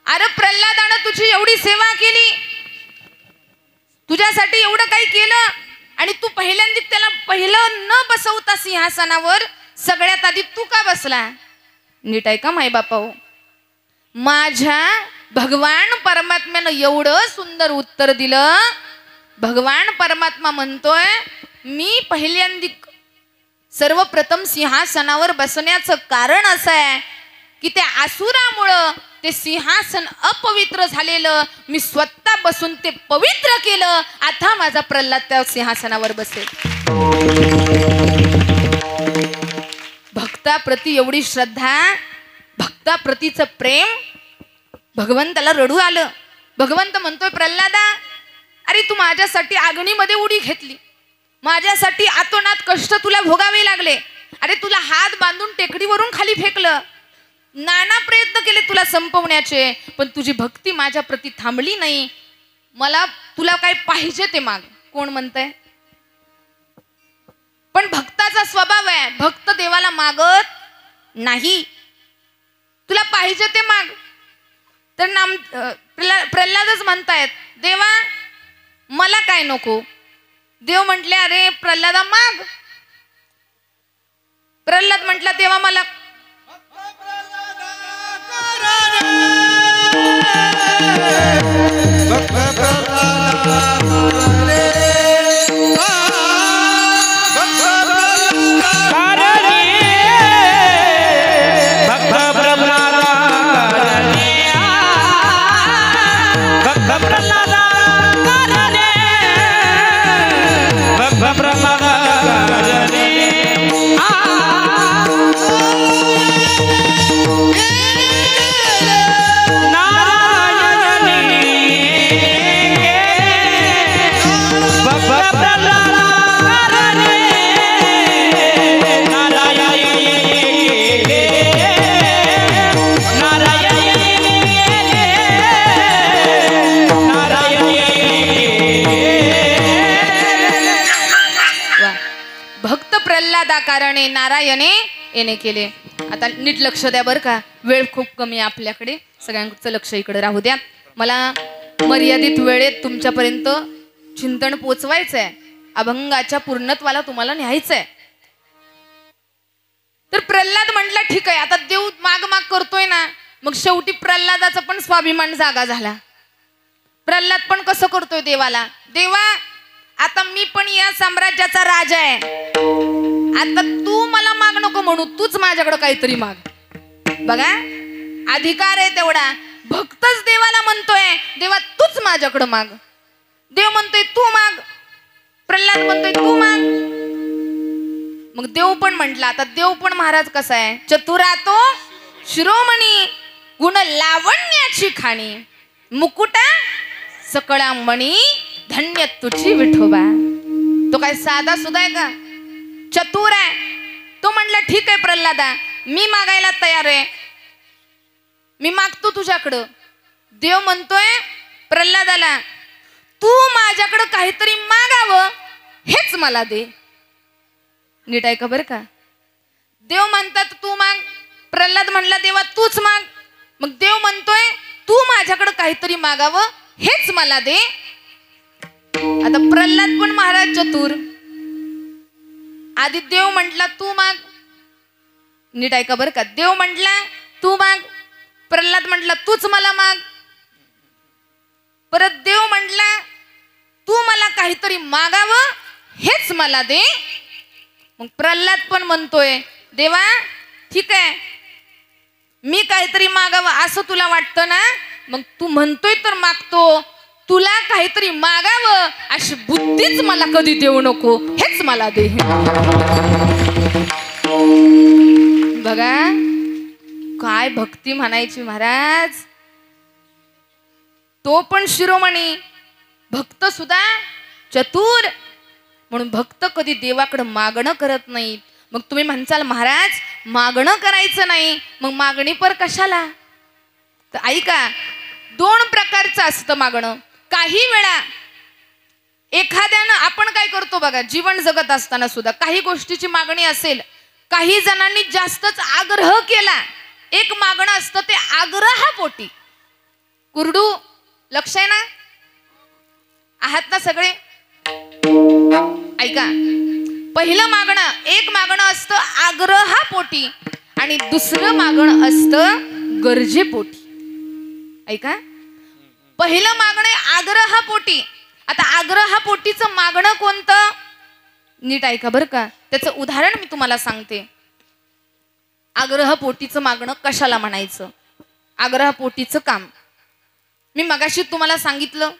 अरे प्रल्हादानं तुझी एवढी सेवा केली, तुझ्यासाठी एवढं काही केलं, आणि तू पहिल्यांदा त्याला पहिलं न बसवता सिंहासनावर सगळ्यात आधी तू का बसला? नीट ऐका माय बापा हो, माझ्या भगवान परमात्म्यानं एवढं सुंदर उत्तर दिलं. भगवान परमात्मा म्हणतोय मी पहिल्यांदा सर्वप्रथम सिंहासनावर बसण्याचं कारण असं आहे की त्या असुरामुळं ते सिंहासन अपवित्र झालेलं मी स्वतः बसून ते पवित्र केलं. आता माझा प्रल्हाद त्या सिंहासनावर बसेल. भक्ताप्रती एवढी श्रद्धा, भक्ताप्रतीचं प्रेम. भगवंताला रडू आलं. भगवंत म्हणतोय प्रल्हादा, अरे तू माझ्यासाठी अग्नीमध्ये उडी घेतली, माझ्यासाठी आतोनात कष्ट तुला भोगावे लागले. अरे तुला हात बांधून टेकडीवरून खाली फेकलं, नाना प्रयत्न केले तुला संपवण्याचे, पण तुझी भक्ती माझ्या प्रती थांबली नाही. मला तुला काय पाहिजे ते माग. कोण म्हणतंय? पण भक्ताचा स्वभाव आहे, भक्त देवाला मागत नाही. तुला पाहिजे ते माग. तर प्रल्हादच म्हणतायत, देवा मला काय नको. देव म्हटले, अरे प्रल्हादा माग. प्रल्हाद म्हटला, देवा मला कारणे नारायणे येणे केले. आता नीट लक्ष द्या बरं का, वेळ खूप कमी आहे आपल्याकडे, सगळ्यांचं लक्ष इकडे राहू द्या. मला मर्यादित वेळेत तुमच्यापर्यंत चिंतन पोचवायचंय, अभंगाच्या पूर्णत्वाला तुम्हाला न्यायचंय. तर प्रल्हाद म्हटला ठीक आहे, आता देव माग माग करतोय ना, मग शेवटी प्रल्हादाचा पण स्वाभिमान जागा झाला. प्रल्हाद पण कसं करतोय देवाला, देवा आता मी पण या साम्राज्याचा राजा आहे, आता तू मला माग नको म्हणू, तूच माझ्याकडे काहीतरी माग. बघा अधिकार आहे तेवढा. भक्तच देवाला म्हणतोय, देवा तूच माझ्याकडे माग. देव म्हणतोय तू माग, प्रल्हाद म्हणतोय तू माग. मग देव पण म्हटला. आता देव पण महाराज कसा आहे, चतुरातो शिरोमणी, गुण लावण्याची खाणी, मुकुटा सकळा मणी, धन्य तुझी विठोबा. तो काय साधा सुद्धा आहे का, चतुर आहे. तो म्हणला ठीक आहे प्रल्हादा, मी मागायला तयार आहे, मी मागतो तुझ्याकडं. देव म्हणतोय प्रल्हादाला, तू माझ्याकडं काहीतरी मागावं हेच मला दे. नीट ऐका बरं का. देव म्हणतात तू माग, प्रल्हाद म्हणला देवा तूच माग. मग देव म्हणतोय तू माझ्याकडं काहीतरी मागावं हेच मला दे. आता प्रल्हाद पण महाराज चतुर. आधी देव म्हटला तू माग, नीट ऐका बरं का. देव म्हटला तू माग, प्रल्हाद म्हटला तूच मला माग. परत देव म्हटला तू मला काहीतरी मागावं हेच मला दे. मग प्रल्हाद पण म्हणतोय देवा ठीक आहे, मी काहीतरी मागावं असं तुला वाटतं ना, मग तू म्हणतोय तर मागतो. तुला काहीतरी मागावं अशी बुद्धीच मला कधी देऊ नको, हेच मला दे. बघा काय भक्ती म्हणायची महाराज. तो पण शिरोमणी, भक्त सुद्धा चतुर. म्हणून भक्त कधी देवाकडे मागणं करत नाही. मग तुम्ही म्हणसाल महाराज मागणं करायचं नाही, मग मागणी पर कशाला. तर ऐका, दोन प्रकारचं असतं मागणं. काही वेळा एखाद्यानं आपण काय करतो बघा, जीवन जगत असताना सुद्धा काही गोष्टीची मागणी असेल, काही जणांनी जास्तच आग्रह केला. एक मागणं असतं ते आग्रहापोटी. कुरडू लक्ष आहे ना, आहात ना सगळे. ऐका, पहिलं मागणं, एक मागणं असतं आग्रहापोटी आणि दुसरं मागणं असतं गरजेपोटी. ऐका, पहिलं मागणं आग्रहापोटी. आता आग्रहापोटीचं मागणं कोणतं, नीट ऐका बरं का. त्याचं उदाहरण मी तुम्हाला सांगते. आग्रहपोटीचं मागणं कशाला म्हणायचं, आग्रहपोटीचं काम. मी मगाशी तुम्हाला सांगितलं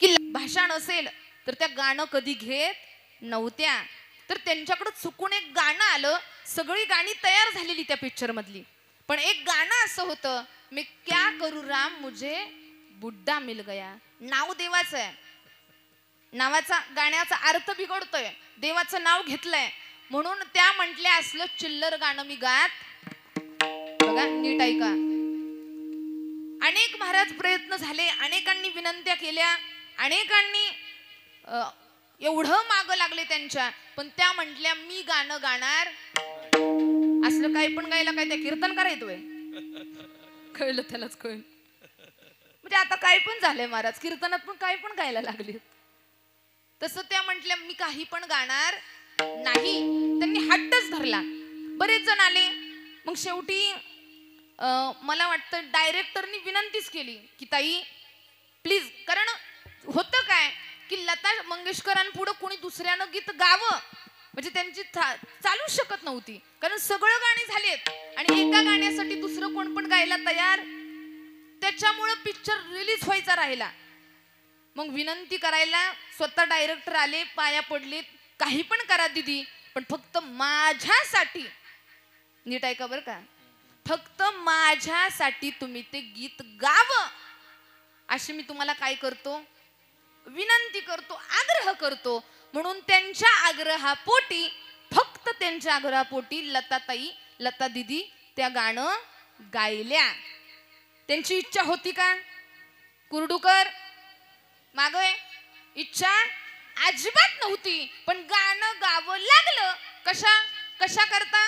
की भाषण असेल तर त्या गाणं कधी घेत नव्हत्या. तर त्यांच्याकडे चुकून एक गाणं आलं, सगळी गाणी तयार झालेली त्या पिक्चर मधली, पण एक गाणं असं होतं, मी क्या करू राम मुझे बुड्ढा मिल गया. नाव देवाचं आहे, नावाचा गाण्याचा अर्थ बिघडतोय, देवाचं नाव घेतलंय म्हणून त्या म्हटल्या असलं चिल्लर गाणं मी गात. बघा नीट ऐका. अनेक महाराज प्रयत्न झाले, अनेकांनी विनंत्या केल्या, अनेकांनी एवढं माग लागले त्यांच्या, पण त्या म्हटल्या मी गाणं गाणार. असलं काही पण गायला काय त्या कीर्तन करायचंय. कळलं त्यालाच कळलं. म्हणजे आता काय पण झालंय महाराज, कीर्तनात पण काय पण गायला लागले. तसं त्या म्हटल्या मी काही पण गाणार नाही. त्यांनी हट्टच धरला. बरेच जण आले. मग शेवटी मला वाटतं डायरेक्टरनी विनंतीच केली की ताई प्लीज, कारण होतं काय की लता मंगेशकरांपुढं कोणी दुसऱ्यानं गीत गावं म्हणजे त्यांची चालू शकत नव्हती, कारण सगळं गाणी झालेत आणि एका गाण्यासाठी दुसरं कोण पण गायला तयार. त्याच्यामुळं पिक्चर रिलीज व्हायचा राहिला. मग विनंती करायला स्वतः डायरेक्टर आले, पाया पडलेत, काही पण करा दीदी, पण फक्त माझ्यासाठी, नीट ऐका बरं का, फक्त माझ्यासाठी तुम्ही ते गीत गावं अशी मी तुम्हाला काय करतो, विनंती करतो, आग्रह करतो. म्हणून त्यांच्या आग्रहापोटी, फक्त त्यांच्या आग्रहापोटी लताताई, लता दीदी त्या गाणं गायल्या. त्यांची इच्छा होती का? कुर्डूकर मागय इच्छा अजिबात नव्हती, पण गाणं गावं लागलं. कशा करता?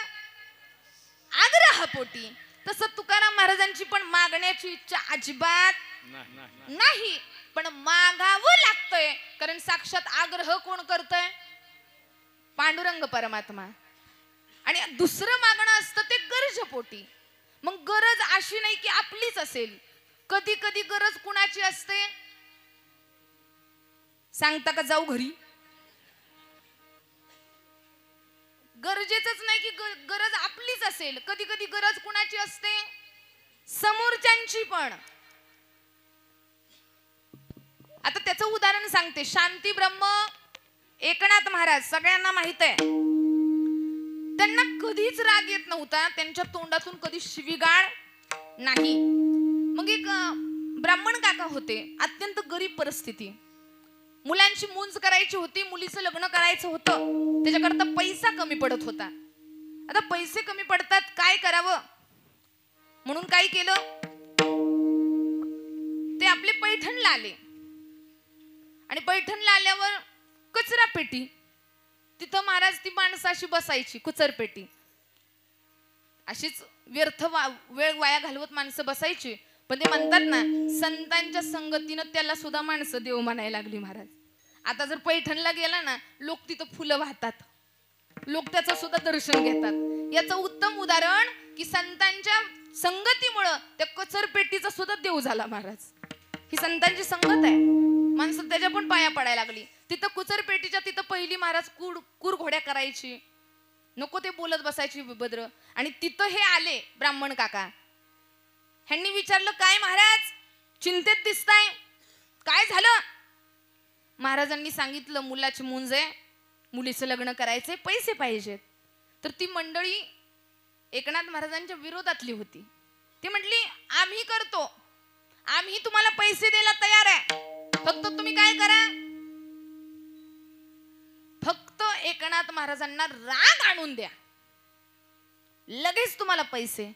आग्रहापोटी. तसं तुकाराम महाराजांची पण मागण्याची इच्छा अजिबात नाही, पण मागावं लागतंय, कारण साक्षात आग्रह कोण करतंय? पांडुरंग परमात्मा. आणि दुसरं मागणं असतं ते गरजपोटी. मग गरज अशी नाही की आपलीच असेल, कधी कधी गरज कुणाची असते सांगता का? जाऊ घरी. गरजेचंच नाही की गरज आपलीच असेल, कधी कधी गरज कुणाची असते? समोरच्यांची पण. आता त्याचं उदाहरण सांगते. शांती ब्रह्म एकनाथ महाराज सगळ्यांना माहित आहे, त्यांना कधीच राग येत नव्हता, त्यांच्या तोंडातून कधी शिवीगाळ नाही. मग एक ब्राह्मण काका होते, अत्यंत गरीब परिस्थिती, मुलांची मूंज करायची होती, मुलीचं लग्न करायचं होतं, त्याच्याकरता पैसा कमी पडत होता. आता पैसे कमी पडतात, काय करावं म्हणून काय केलं, ते आपले पैठणला आले. आणि पैठणला आल्यावर कचरा पेटी, तिथं महाराज ती माणसाशी बसायची, कुचर पेटी, अशीच व्यर्थ वेळ वाया घालवत माणसं बसायची. पण ते म्हणतात ना, संतांच्या संगतीनं त्याला सुद्धा माणसं देव म्हणायला लागली महाराज. आता जर पैठणला गेला ना, लोक तिथं फुलं वाहतात, लोक त्याचं सुद्धा दर्शन घेतात. याचं उत्तम उदाहरण की संतांच्या संगतीमुळं त्या कचरपेटीचा सुद्धा देव झाला महाराज. ही संतांची संगत आहे, माणसं त्याच्या पण पाया पडायला लागली. तिथं कुचरपेटीच्या तिथं पहिली महाराज कुर घोड्या करायची, नको ते बोलत बसायची विभद्र. आणि तिथं हे आले ब्राह्मण काका, ह्यांनी विचारलं काय महाराज चिंतेत दिसताय, काय झालं? महाराजांनी सांगितलं मुलाची मुंज आहे, मुलीचं लग्न करायचंय, पैसे पाहिजेत. तर ती मंडळी एकनाथ महाराजांच्या विरोधातली होती. ती म्हटली आम्ही करतो, आम्ही तुम्हाला पैसे द्यायला तयार आहे, फक्त तुम्ही काय करा, फक्त एकनाथ महाराजांना राग आणून द्या, लगेच तुम्हाला पैसे.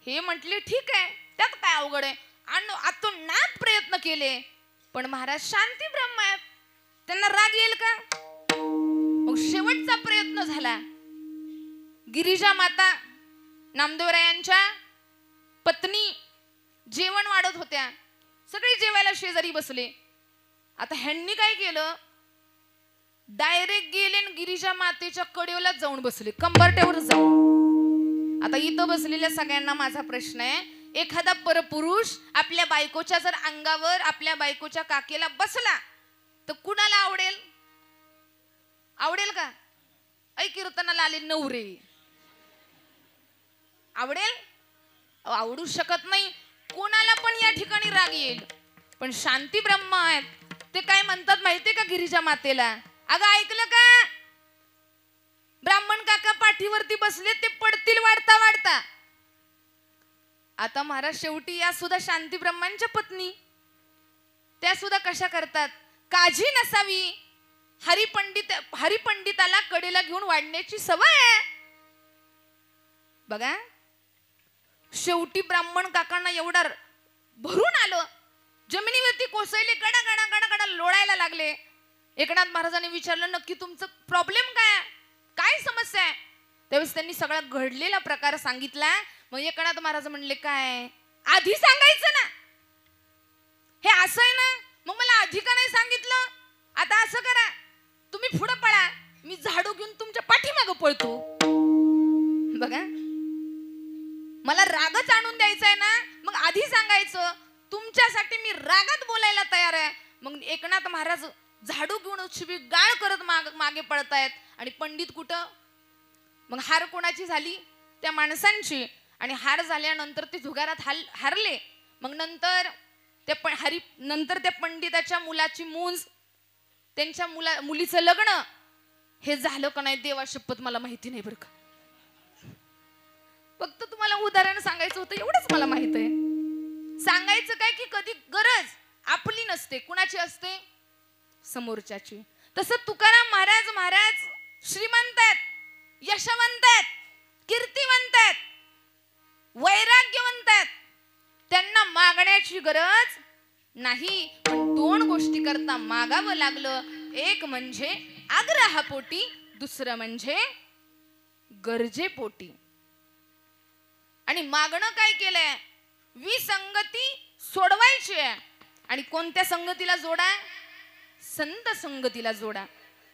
हे म्हटले ठीक आहे, त्यात काय अवघड आहे. आणि आतोनात प्रयत्न केले, पण महाराज शांती ब्रह्म आहेत, त्यांना राग येईल का? मग शेवटचा प्रयत्न झाला. गिरिजा माता नामदेवरायांच्या पत्नी जेवण वाढत होत्या, सगळे जेवायला शेजारी बसले. आता ह्यांनी काय केलं, डायरेक्ट गेले आणि गिरिजा मातेच्या कडेला जाऊन बसले, कंबरट्यावर जाऊन. आता इथं बसलेल्या सगळ्यांना माझा प्रश्न आहे, एखादा परपुरुष आपल्या बायकोच्या जर अंगावर, आपल्या बायकोच्या काकेला बसला तर कुणाला आवडेल? आवडेल का? ऐ कीर्तनाला आले नवरे, आवडेल? आवडू शकत नाही. कोणाला पण या ठिकाणी राग येईल. पण शांती ब्रह्म आहेत, ते काय म्हणतात माहितीये का गिरिजा मातेला, अगं ऐकलं का, ब्राह्मण काका पाठीवरती बसले, ते पडतील वाढता वाढता. आता महाराज शेवटी या सुद्धा शांती ब्रह्मांच्या पत्नी, त्या सुद्धा कशा करतात, काळजी नसावी, हरिपंडिताला कडेला घेऊन वाढण्याची सवय आहे. बघा शेवटी ब्राह्मण काकांना एवढा भरून आलं, जमिनीवरती कोसळले, गडा गडा गडा गडा लोळायला लागले. एकनाथ महाराजांनी विचारलं नक्की तुमचं प्रॉब्लेम काय, काय समस्या आहे? त्यावेळेस त्यांनी सगळा घडलेला प्रकार सांगितला. मग एकनाथ महाराज म्हणले काय आधी सांगायचं ना, हे असं आहे ना, मग मला आधी का नाही सांगितलं? आता असं करा, तुम्ही पुढे पळा, मी झाडू घेऊन तुमच्या पाठीमागं पळतो. बघा मला रागच आणून द्यायचा आहे ना, मग आधी सांगायचं, तुमच्यासाठी मी रागात बोलायला तयार आहे. मग एकनाथ महाराज झाडू घेऊन शिवीगाळ करत मागे पळतायत. आणि पंडित कुठं? मग हार कोणाची झाली? त्या माणसांची. आणि हार झाल्यानंतर ते जुगारात हारले. मग नंतर त्या पंडिताच्या मुलाची मूंज, त्यांच्या मुलीचं लग्न हे झालं का नाही देवा शपथ मला माहिती नाही बरं का. फक्त तुम्हाला उदाहरण सांगायचं होतं, एवढंच मला माहित आहे. सांगायचं काय की कधी गरज आपली नसते, कुणाची असते? समोरच्याची. तसं तुकाराम महाराज श्रीमंत आहेत, यशवंत आहेत, कीर्तिवंत आहेत, वैराग्यवंत आहेत. त्यांना मागण्याची गरज नाही, पण दोन गोष्टी करता मागावं लागलं. एक म्हणजे आग्रहापोटी, दुसरं म्हणजे गरजेपोटी. आणि मागणं काय केलंय? विसंगती सोडवायची आहे. आणि कोणत्या संगतीला जोडा? संत संगतीला जोडा.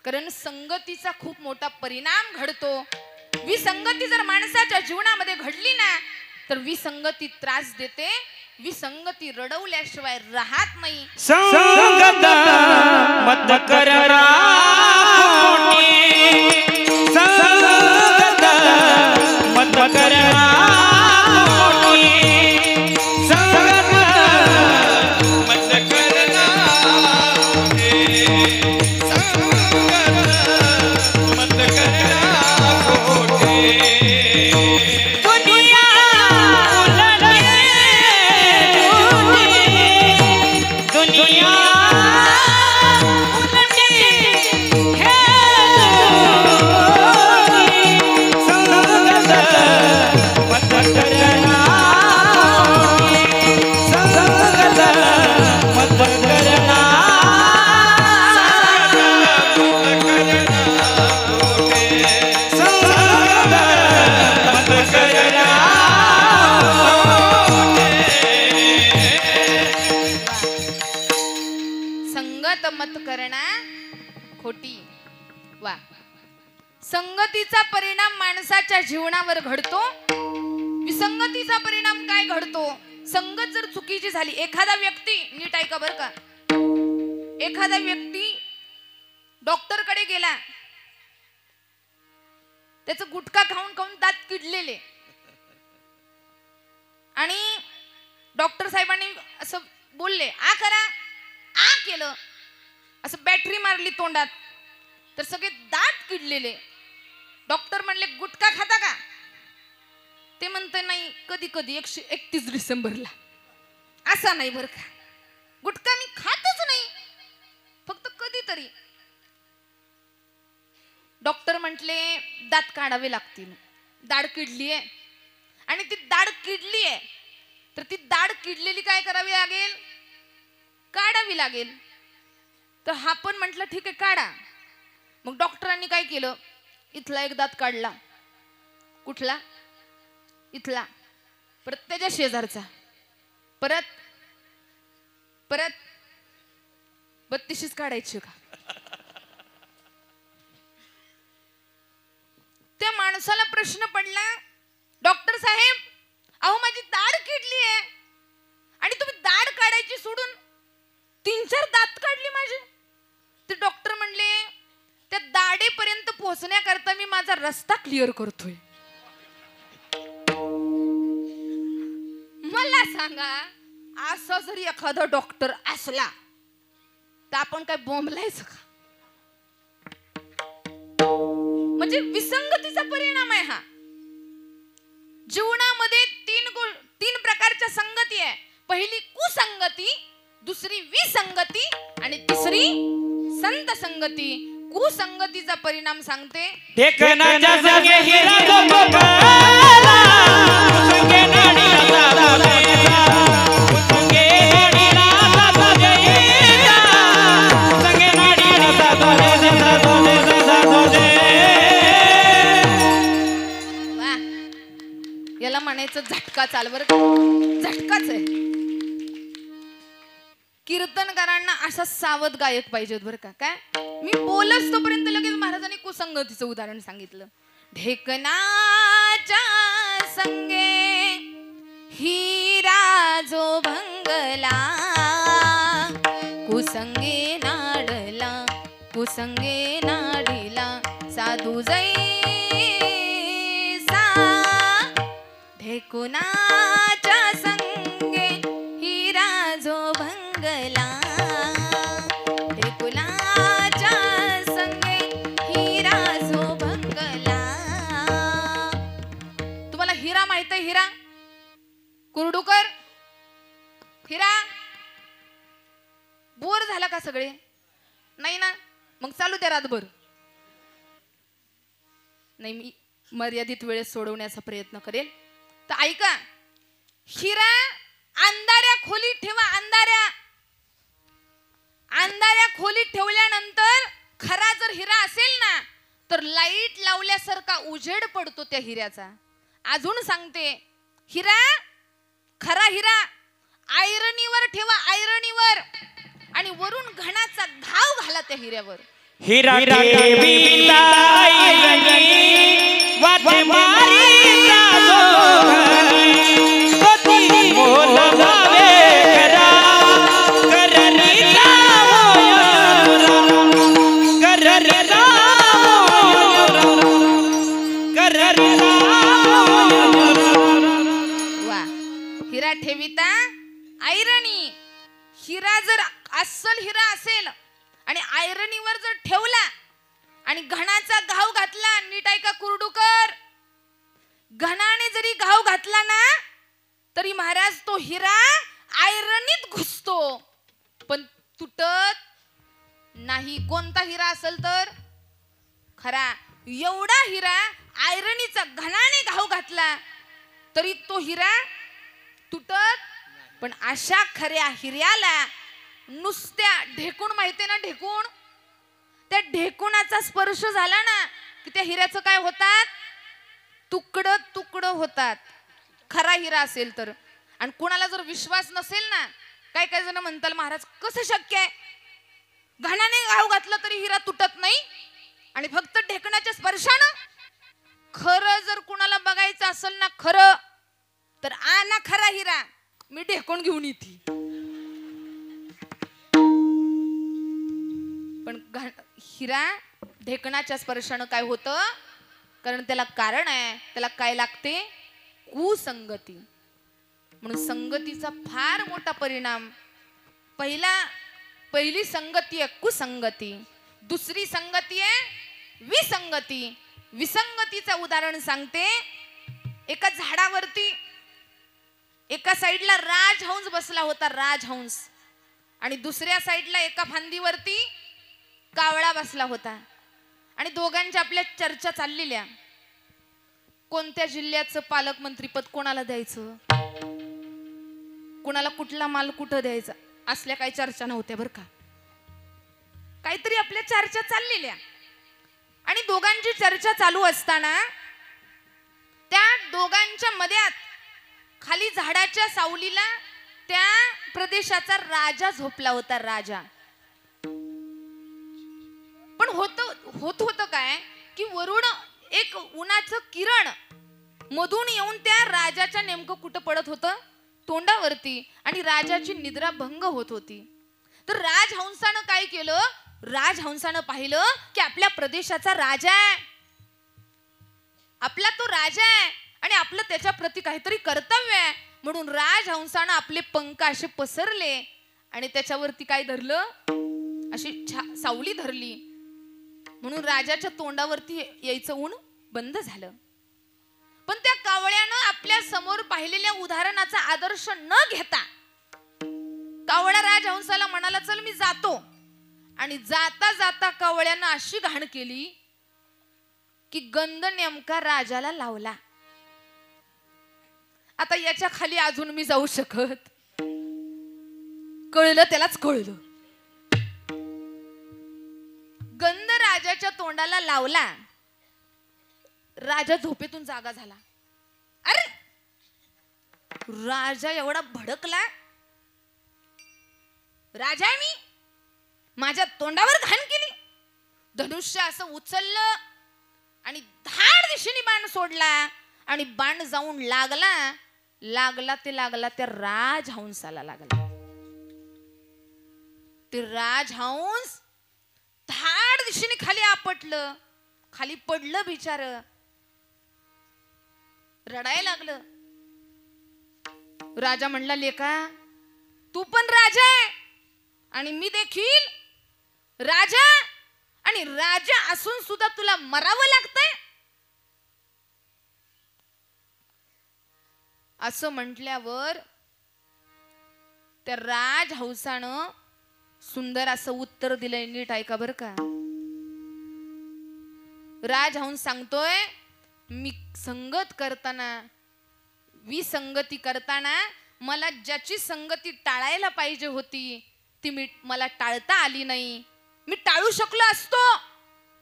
कारण संगतीचा खूप मोठा परिणाम घडतो. विसंगती जर माणसाच्या जीवनामध्ये घडली ना, तर विसंगती त्रास देते. विसंगती रडवल्याशिवाय राहत नाही. संगत मत करना मोठी, संगत मत करना मोठी, संगत मत करना संगत मत करना खोटे. दुनिया उलटे दुनिया उलटे है संगत मत करना संगत मत करना संगत मत करणा खोटी. वा, संगतीचा परिणाम माणसाच्या जीवनावर घडतो. विसंगतीचा परिणाम काय घडतो? संगत जर चुकीची झाली, एखादा व्यक्ती, नीट ऐका बरं का, एखादा व्यक्ती डॉक्टर कडे गेला, त्याचं गुटखा खाऊन खाऊन दात किडलेले, आणि डॉक्टर साहेबांनी असं बोलले, आ करा, आ केलं, असं बॅटरी मारली तोंडात, तर सगळे दात किडलेले. डॉक्टर म्हणले गुटखा खाता का? ते म्हणते नाही, कधी कधी 131 डिसेंबरला. असा नाही बरं का, गुटखा मी खातच नाही, फक्त कधीतरी. डॉक्टर म्हटले दात काढावे लागतील, दाढ किडली आहे. आणि ती दाढ किडली आहे, तर ती दाढ किडलेली काय करावी लागेल? काढावी लागेल. तर हा पण म्हटलं ठीक आहे काढा. मग डॉक्टरांनी काय केलं? इथला एक दात काढला. कुठला? इथला. परत त्याच्या शेजारचा, परत परत 32च काढायची का? त्या माणसाला प्रश्न पडला, डॉक्टर साहेब अहो माझी दाढ किडली आहे आणि तुम्ही दाढ काढायची सोडून 3-4 दात काढली माझे. ते डॉक्टर म्हणले त्या दाढेपर्यंत पोहोचण्याकरता मी माझा रस्ता क्लिअर करतोय. मला सांगा, असा जरी एखादा डॉक्टर असला तर आपण काय बोंबलायचं का? म्हणजे विसंगतीचा परिणाम आहे हा. जीवनामध्ये तीन प्रकारच्या संगती आहे. पहिली कुसंगती, दुसरी विसंगती आणि तिसरी संत संगती. कुसंगतीचा परिणाम सांगते. ढेकणाच्या संगे हिरा जो गोपाला, संगे नाडीला साधो जयेला, संगे नाडीला साधो जयेला, संगे नाडीला साधो जय साधो जय साधो जय. वा, याला म्हणायचं झटका चाल बरं का. झटकाच आहे. कीर्तनकारांना असा सावध गायक पाहिजेत बरं का. काय मी बोलच तोपर्यंत लगेच महाराजांनी कुसंगतीचं उदाहरण सांगितलं. ढेकणाच्या संगे हिरा जो भंगला, कुसंगे नाडला, कुसंगे नाडीला साधू जैसा. ढेकुणाच्या संगे हिरा जो भंगला, ढेकुणाच्या संगे हिरा जो भंगला. तुम्हाला हिरा माहित आहे? हिरा कुरडूकर, हिरा. बोर झाला का सगळे? नाही ना, मग चालू द्या रातभर. नाही, मी मर्यादित वेळेत सोडवण्याचा प्रयत्न करेल. तर ऐका, हिरा अंधाऱ्या खोलीत ठेवा. अंधाऱ्या खोलीत ठेवल्यानंतर खरा जर हिरा असेल ना, तर लाईट लावल्यासारखा उजेड पडतो त्या हिऱ्याचा. अजून सांगते, हिरा, खरा हिरा आयरनीवर ठेवा, आयरनीवर, आणि वरून घणाचा घाव घाला त्या हिऱ्यावर. हिरा ठेवीता आईरणी, वाटे मारीता जो घरी, तोती मोल लावे करा, कररीता कररीता कररीता. वा, हिरा ठेविता आयरणी. हिरा जर अस्सल हिरा असेल आणि आयरनीवर जर ठेवला आणि घणाचा घाव घातला, नीट ऐका कुरडूकर, घणाने जरी घाव घातला ना, तरी महाराज तो हिरा आयरनीत घुसतो पण तुटत नाही. कोणता हिरा असेल तर? खरा. एवढा हिरा आयरनीचा घणाने घाव घातला तरी तो हिरा तुटत. पण अशा खऱ्या हिऱ्याला नुसत्या ढेकूण, माहितीये ना ढेकूण, त्या ढेकुणाचा स्पर्श झाला ना की त्या हिऱ्याचं काय होतात? तुकडं तुकडं होतात, खरा हिरा असेल तर. आणि कुणाला जर विश्वास नसेल ना, काय काय जण म्हणतात, महाराज कसं शक्य आहे, घणाने घाव घातलं तरी हिरा तुटत नाही आणि फक्त ढेकणाच्या स्पर्शानं? खरं जर कुणाला बघायचं असेल ना खरं, तर आणा खरा हिरा, मी ढेकून घेऊन येते. पण हिरा ढेकणाच्या स्पर्शानं काय होतं? कारण त्याला कारण आहे, त्याला काय लागते? कुसंगती. म्हणून संगतीचा फार मोठा परिणाम. पहिली संगती आहे कुसंगती, दुसरी संगती आहे विसंगती. विसंगतीचं उदाहरण सांगते. एका झाडावरती एका साईडला राजहंस बसला होता, राजहंस, आणि दुसऱ्या साईडला एका फांदीवरती कावळा बसला होता. आणि दोघांच्या आपल्या चर्चा चाललेल्या, कोणत्या जिल्ह्याचं पालकमंत्रीपद कोणाला द्यायचं, कोणाला कुठला माल कुठं द्यायचा, असल्या काही चर्चा नव्हत्या बरं का. काहीतरी आपल्या चर्चा चाललेल्या. आणि दोघांची चर्चा चालू असताना त्या दोघांच्या मध्यात खाली झाडाच्या सावलीला त्या प्रदेशाचा राजा झोपला होता, राजा. पण होत काय की वरून एक उन्हाचं किरण मधून येऊन त्या राजाच्या नेमकं कुठं पडत होतं? तोंडावरती. आणि राजाची निद्रा भंग होत होती. तर राजहंसानं काय केलं? राजहंसानं पाहिलं की आपल्या प्रदेशाचा राजा आहे, आपला तो राजा आहे आणि आपलं त्याच्या प्रती काहीतरी कर्तव्य आहे. म्हणून राजहंसानं आपले पंख असे पसरले आणि त्याच्यावरती काय धरलं? अशी सावली धरली. म्हणून राजाच्या तोंडावरती यायचं ऊन बंद झालं. पण त्या कावळ्यानं आपल्या समोर पाहिलेल्या उदाहरणाचा आदर्श न घेता कावळा राजहंसाला म्हणाला चल मी जातो, आणि जाता जाता कावळ्यानं अशी घाण केली की गंध नेमका राजाला लावला. आता याच्या खाली अजून मी जाऊ शकत? कळलं त्यालाच कळलं. गंध राजाच्या तोंडाला लावला. राजा झोपेतून जागा झाला. अरे राजा एवढा भडकला. राजा मी, माझ्या तोंडावर घाण केली. धनुष्य असं उचललं आणि धाड दिशेने बाण सोडला, आणि बाण जाऊन लागला त्या राजहंसाला लागला. ते राजहंस धाड दिशेने खाली आपटलं, खाली पडलं बिचार, रडायला लागलं. राजा म्हणला लेका तू पण राजा आहे आणि मी देखील राजा, आणि राजा असून सुद्धा तुला मरावं लागतंय. असं म्हटल्यावर त्या राजहंसानं सुंदर असं उत्तर दिलंय. नीट ऐका बर का. राजहंस सांगतोय मी संगत करताना, विसंगती करताना मला ज्याची संगती टाळायला पाहिजे होती ती मला टाळता आली नाही. मी टाळू शकलो असतो,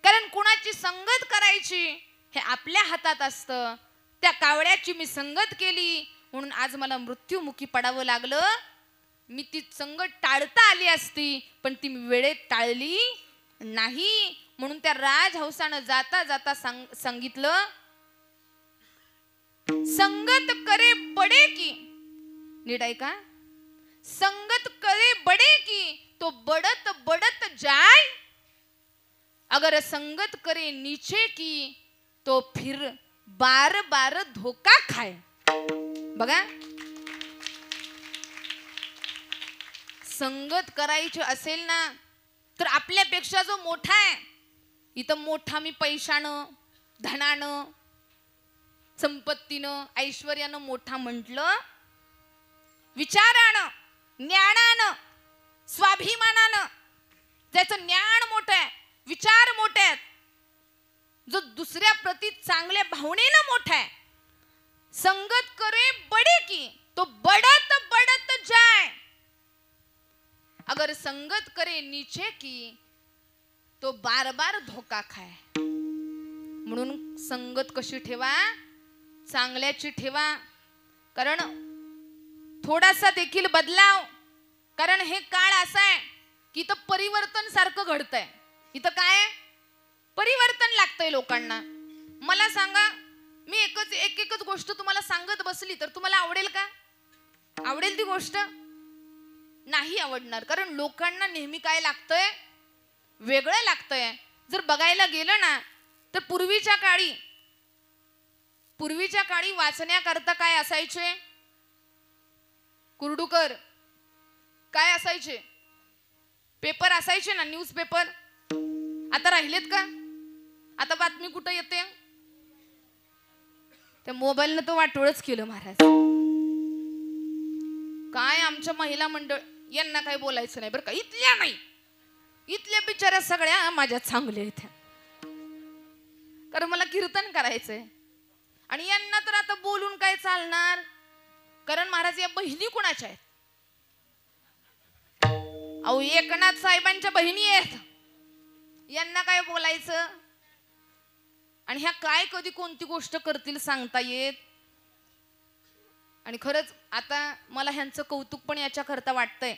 कारण कुणाची संगत करायची हे आपल्या हातात असतं. त्या कावळ्याची मी संगत केली म्हणून आज मला मृत्युमुखी पडावं लागलं. मी ती संगत टाळता आली असती, पण ती वेळेत टाळली नाही. म्हणून त्या राजहंसानं जाता जाता सांगितलं, संगत करे बडे की, नीट ऐका, संगत करे बडे की तो बडत बडत जाय, अगर संगत करे नीचे की तो फिर बार बार धोका खाय. बघा, संगत करायची असेल ना तर आपल्यापेक्षा जो मोठा आहे, इथं मोठा मी पैशानं, धनानं, संपत्तीनं, ऐश्वर्यानं मोठा म्हटलं, विचारानं, ज्ञानानं, स्वाभिमानानं, ज्याचं ज्ञान मोठं आहे, विचार मोठे आहेत, जो दुसऱ्या प्रती चांगल्या भावनेनं मोठा आहे, संगत करे बडे की तो बडत बडत जाय, अगर संगत करे नीचे की तो बार बार धोका खाय. म्हणून संगत कशी ठेवा? चांगल्याची ठेवा. कारण थोडासा देखील बदलाव, कारण हे काळ असा आहे की इथं परिवर्तन सारखं घडतंय. इथं काय परिवर्तन लागतंय लोकांना. मला सांगा, मी एकच गोष्ट तुम्हाला सांगत बसली तर तुम्हाला आवडेल का? आवडेल ती गोष्ट? नाही आवडणार. कारण लोकांना नेहमी काय लागतंय? वेगळं लागतंय. जर बघायला गेलं ना तर पूर्वीच्या काळी वाचण्याकरता काय असायचे? कुर्डुकर काय असायचे? पेपर असायचे ना, न्यूज पेपर. आता राहिलेत का? आता बातमी कुठं येते? त्या मोबाईलनं तो वाटोळच केलं महाराज. काय आमच्या महिला मंडळ यांना काय बोलायचं नाही बरं का. इथल्या नाही, इथल्या बिचाऱ्या सगळ्या माझ्या चांगल्या आहेत, कारण मला कीर्तन करायचंय. आणि यांना तर आता बोलून काय चालणार, कारण महाराज या बहिणी कुणाच्या आहेत? अहो, एकनाथ साहेबांच्या बहिणी आहेत. यांना काय बोलायचं? आणि ह्या काय कधी कोणती गोष्ट करतील सांगता येत. आणि खरंच आता मला ह्यांचं कौतुक पण याच्या करता वाटतंय,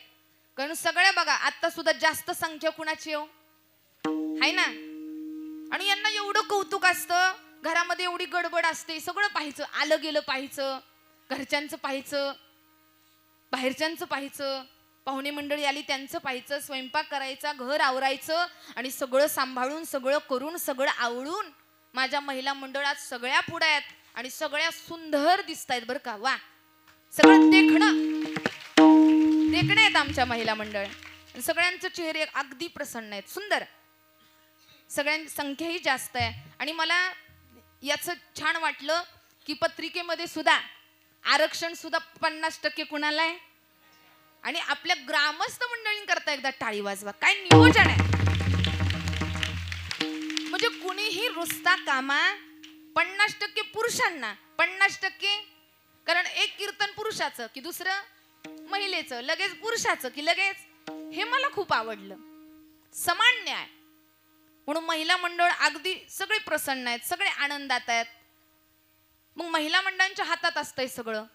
कारण सगळ्या बघा आता सुद्धा जास्त संख्या कुणाची हो आहे ना. आणि यांना एवढं कौतुक असतं, घरामध्ये एवढी गडबड असते, सगळं पाहायचं, आलं गेलं पाहायचं, घरच्यांचं पाहायचं, बाहेरच्यांचं पाहायचं, पाहुणे मंडळी आली त्यांचं पाहायचं, स्वयंपाक करायचा, घर आवरायचं, आणि सगळं सांभाळून, सगळं करून, सगळं आवळून माझ्या महिला मंडळात सगळ्या पुढे आहेत आणि सगळ्या सुंदर दिसतायत बरं का. वा, सगळं देखणं आहेत आमच्या महिला मंडळ. सगळ्यांचे चेहरे अगदी प्रसन्न आहेत, सुंदर. सगळ्यांची संख्याही जास्त आहे. आणि मला याचं छान वाटलं की पत्रिकेमध्ये सुद्धा आरक्षण सुद्धा 50% कुणाला आहे? आणि आपल्या ग्रामस्थ मंडळींकरता एकदा टाळी वाजवा. काय नियोजन आहे. म्हणजे कुणीही रुसता कामा. 50% पुरुषांना, 50%, कारण एक कीर्तन पुरुषाचं की दुसरं महिलेचं, लगेच पुरुषाचं की लगेच. हे मला खूप आवडलं. समान न्याय. म्हणून महिला मंडळ अगदी सगळे प्रसन्न आहेत, सगळे आनंदात आहेत. मग महिला मंडळांच्या हातात असतंय सगळं.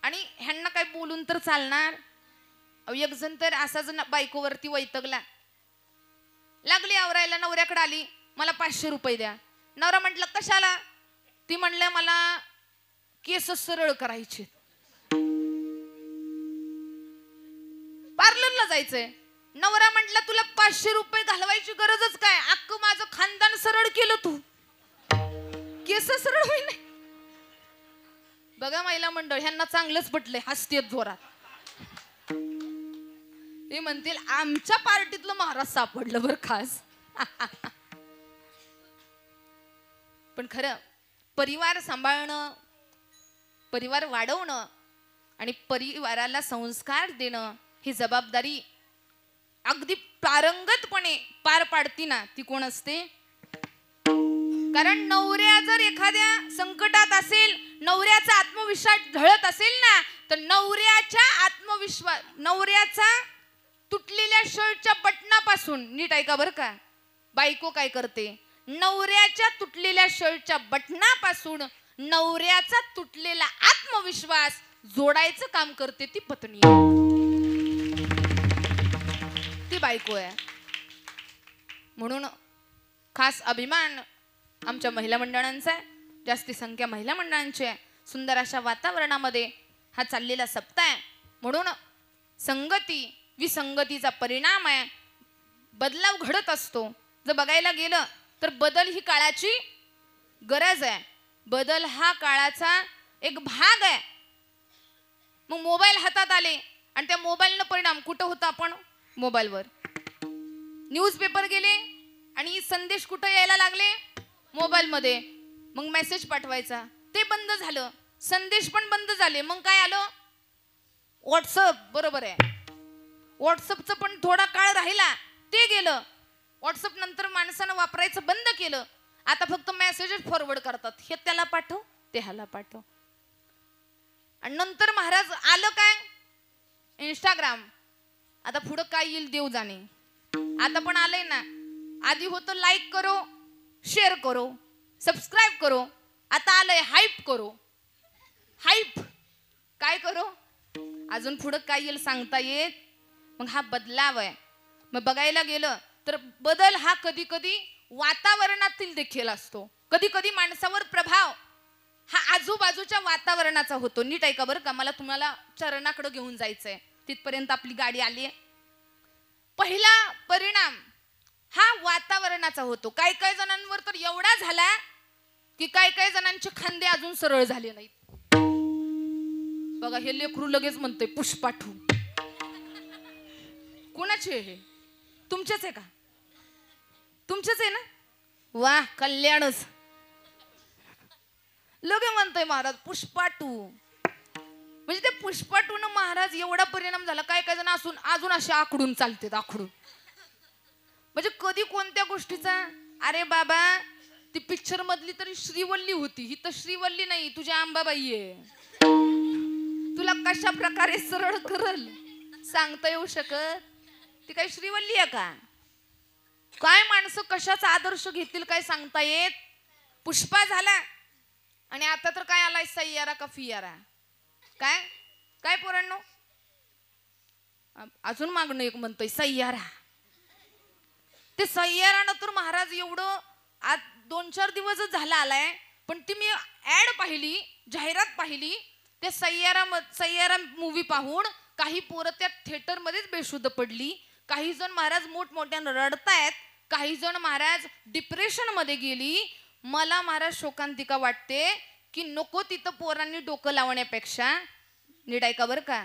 आणि ह्यांना काय बोलून तर चालणार. एक जण तर असा जण बायकोवरती वैतगला. लागली आवरायला, नवऱ्याकडे आली, मला 500 रुपये द्या. नवरा म्हटलं कशाला. ती म्हणलं मला केस सरळ करायचे, पार्लरला जायचंय. नवरा म्हटला तुला 500 रुपये घालवायची गरजच काय, अख्खं माझं खानदान सरळ केलं तू, केस सरळ होईल. बघा महिला मंडळ ह्यांना चांगलंच पटलंय, हसतेत जोरात. हे म्हणतील आमच्या पार्टीतलं महाराज सापडलं बरं खास. पण खरं परिवार सांभाळणं, परिवार वाढवणं आणि परिवाराला संस्कार देणं ही जबाबदारी अगदी पारंगतपणे पार पाडती ना, ती कोण असते. कारण नवऱ्या जर एखाद्या संकटात असेल, नवऱ्याचा आत्मविश्वास ढळत असेल ना, तर नवऱ्याचा तुटलेल्या शर्टच्या बटनापासून, नीट ऐका बरं का, बायको काय करते, नवऱ्याच्या तुटलेल्या शर्टच्या बटनापासून नवऱ्याचा तुटलेला आत्मविश्वास जोडायचं काम करते ती पत्नी, ती बायको आहे. म्हणून खास अभिमान आमच्या महिला मंडळांचा आहे. जास्ती संख्या महिला मंडळांची आहे. सुंदर अशा वातावरणामध्ये हा चाललेला सप्ताह आहे. म्हणून संगती विसंगतीचा परिणाम आहे. बदलाव घडत असतो. जर बघायला गेलं तर बदल ही काळाची गरज आहे. बदल हा काळाचा एक भाग आहे. मग मोबाईल हातात आले आणि त्या मोबाईलनं परिणाम कुठं होता, आपण मोबाईलवर. न्यूजपेपर गेले आणि संदेश कुठं यायला लागले, मोबाईलमध्ये. मग मेसेज पाठवायचा ते बंद झालं, संदेश पण बंद झाले. मग काय आलं, व्हॉट्सअप. बरोबर आहे, व्हॉट्सअपचं पण थोडा काळ राहिला, ते गेलं. व्हॉट्सअप नंतर माणसानं वापरायचं बंद केलं. आता फक्त मेसेजेस फॉरवर्ड करतात, हे त्याला पाठव, ते ह्याला पाठव. आणि नंतर महाराज आलं काय, इंस्टाग्राम. आता पुढं काय येईल देव जाणे. आता पण आलंय ना. आधी होतं लाईक करो, शेअर करो, सबस्क्राईब करो. आता आलंय हाईप करो. हाईप काय करो, अजून पुढं काय येईल सांगता येत. मग हा बदलाव आहे. मग बघायला गेलं तर बदल हा कधी कधी वातावरणातील देखील असतो. कधी कधी माणसावर प्रभाव हा आजूबाजूच्या वातावरणाचा होतो. नीट ऐका बरं का, मला तुम्हाला चरणाकडे घेऊन जायचंय. तिथपर्यंत आपली गाडी आली आहे. पहिला परिणाम हा वातावरणाचा होतो. काही काही जणांवर तर एवढा झाला की काही काही जणांचे खांदे अजून सरळ झाले नाहीत. बघा हे लेकरू लगेच म्हणतंय पुष्पाठू. कोणाचे हे, तुमचेच आहे का, तुमचेच आहे ना. वाह कल्याणच. लगे म्हणतोय महाराज पुष्पाटू. म्हणजे ते पुष्पाटून महाराज एवढा परिणाम झाला. काय काय जण अजून असे आखडून चालतात, आखडून. म्हणजे कधी कोणत्या गोष्टीचा, अरे बाबा ती पिक्चर मधली तरी श्रीवल्ली होती, ही तर श्रीवल्ली नाही, तुझी अंबाबाई आहे. तुला कशा प्रकारे सरळ करल सांगता येऊ शकत. ती काही श्रीवल्ली आहे का. काय माणसं कशाचा आदर्श घेतील काय सांगता येत. पुष्पा झाला आणि आता तर काय आलाय, सय्यारा का फियारा. काय काय पोरांनो, अजून मागणं एक म्हणतोय सय्यारा. ते सय्यारानं तर महाराज एवढं आज 2-4 दिवसच झाला आलाय. पण ती मी ऍड पाहिली, जाहिरात पाहिली. ते सय्यारा मूवी पाहून काही पोरं त्या थिएटर मध्येच बेशुद्ध पडली. काही जण महाराज मोठमोठ्यानं रडतायत. काही जण महाराज डिप्रेशन मध्ये गेली. मला महाराज शोकांतिका वाटते की नको तिथं पोरांनी डोकं लावण्यापेक्षा, नीट ऐका बरं का,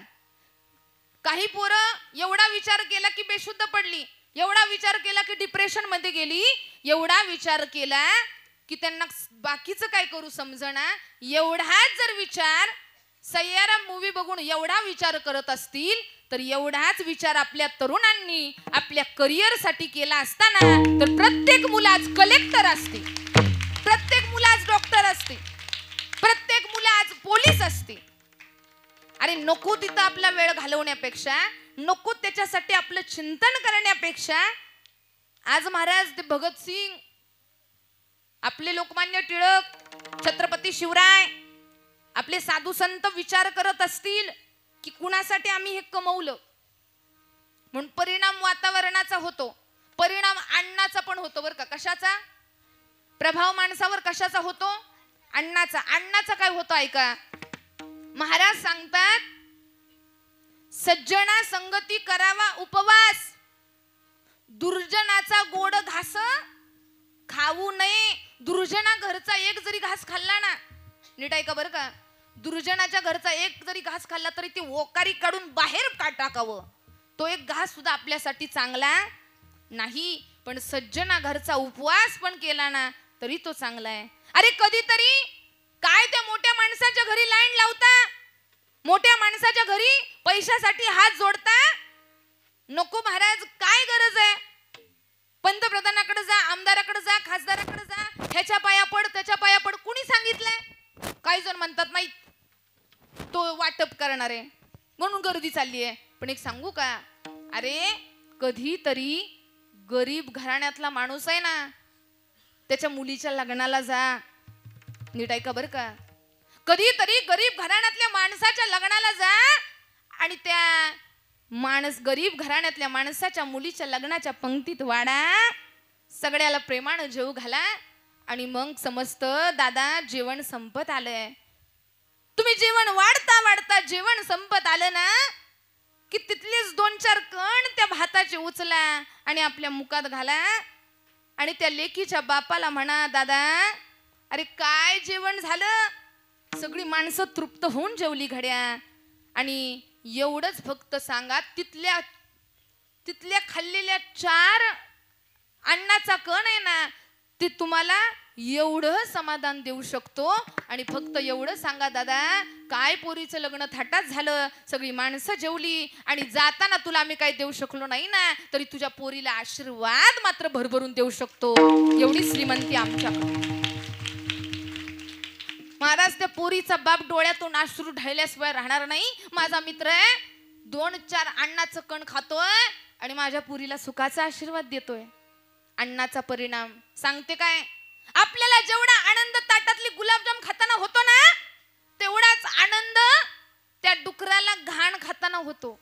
काही पोरं एवढा विचार केला की बेशुद्ध पडली, एवढा विचार केला की डिप्रेशन मध्ये गेली, एवढा विचार केला की त्यांना बाकीचं काय करू समजना. एवढाच जर विचार सय्यारा मूवी बघून एवढा विचार करत असतील तर एवढाच विचार आपल्या तरुणांनी आपल्या करिअरसाठी केला असताना तर प्रत्येक मुलं आज कलेक्टर असते, प्रत्येक मुलं आज डॉक्टर असते, प्रत्येक मुलं आज पोलीस असते. अरे नको तिथं आपला वेळ घालवण्यापेक्षा, नको त्याच्यासाठी आपलं चिंतन करण्यापेक्षा आज महाराज ते भगतसिंग, आपले लोकमान्य टिळक, छत्रपती शिवराय, आपले साधू संत विचार करत असतील की कुणासाठी आम्ही हे कमवलं. म्हणून परिणाम वातावरणाचा होतो, परिणाम अन्नाचा पण होतो बरं का. कशाचा प्रभाव माणसावर कशाचा होतो? अन्नाचा. अन्नाचा काय होतो ऐका. महाराज सांगतात सज्जना संगती करावा उपवास, दुर्जनाचा गोड घास खाऊ नये. दुर्जना घरचा एक जरी घास खाल्ला ना, नीट ऐका बरं का, दुर्जनाच्या घरचा एक जरी घास खाल्ला तरी ते ओकारी काढून बाहेर टाकावं. तो एक घास सुद्धा आपल्यासाठी चांगला नाही. पण सज्जना घरचा उपवास पण केला ना तरी तो चांगला आहे. अरे कधीतरी काय त्या मोठ्या माणसाच्या घरी लाईन लावता, मोठ्या माणसाच्या घरी पैशासाठी हात जोडता. नको महाराज, काय गरज आहे? पंतप्रधानाकडे जा, आमदाराकडे जा, खासदाराकडे जा, ह्याच्या पाया पड, त्याच्या पाया पड. कुणी सांगितलंय? काही जण म्हणतात नाही तो वाटप करणार आहे म्हणून गर्दी चालली आहे. पण एक सांगू का, अरे कधीतरी गरीब घराण्यातला माणूस आहे ना, त्याच्या मुलीच्या लग्नाला जा. नीट ऐका बरं का, कधीतरी गरीब घराण्यातल्या माणसाच्या लग्नाला जा आणि त्या गरीब घराण्यातल्या माणसाच्या मुलीच्या लग्नाच्या पंक्तीत वाढा, सगळ्याला प्रेमानं जेवू घाला आणि मग समजतं दादा जेवण संपत आलंय. तुम्ही जेवण वाढता वाढता जेवण संपत आलं ना की तिथलेच 2-4 कण त्या भाताचे उचला आणि आपल्या मुखात घाला आणि त्या लेकीच्या बापाला म्हणा दादा अरे काय जेवण झालं. सगळी माणसं तृप्त होऊन जेवली घड्या. आणि एवढंच फक्त सांगा, तिथल्या खाल्लेल्या 4 अन्नाचा कण आहे ना ते तुम्हाला एवढं समाधान देऊ शकतो. आणि फक्त एवढं सांगा दादा काय पोरीचं लग्न थाटात झालं, सगळी माणसं जेवली आणि जाताना तुला आम्ही काही देऊ शकलो नाही ना तरी तुझ्या पोरीला आशीर्वाद मात्र भरभरून देऊ शकतो. एवढी श्रीमंती आमच्याकडे. महाराज त्या पोरीचा बाप डोळ्यातून अश्रू ढळल्याशिवाय राहणार नाही. माझा मित्र आहे 2-4 अन्नाचं कण खातोय आणि माझ्या पोरीला सुखाचा आशीर्वाद देतोय. अन्नाचा परिणाम सांगते काय, आपल्याला जेवढा आनंद ताटातली गुलाबजाम खाताना होतो ना तेवढाच आनंद त्या डुकराला घाण खाताना होतो.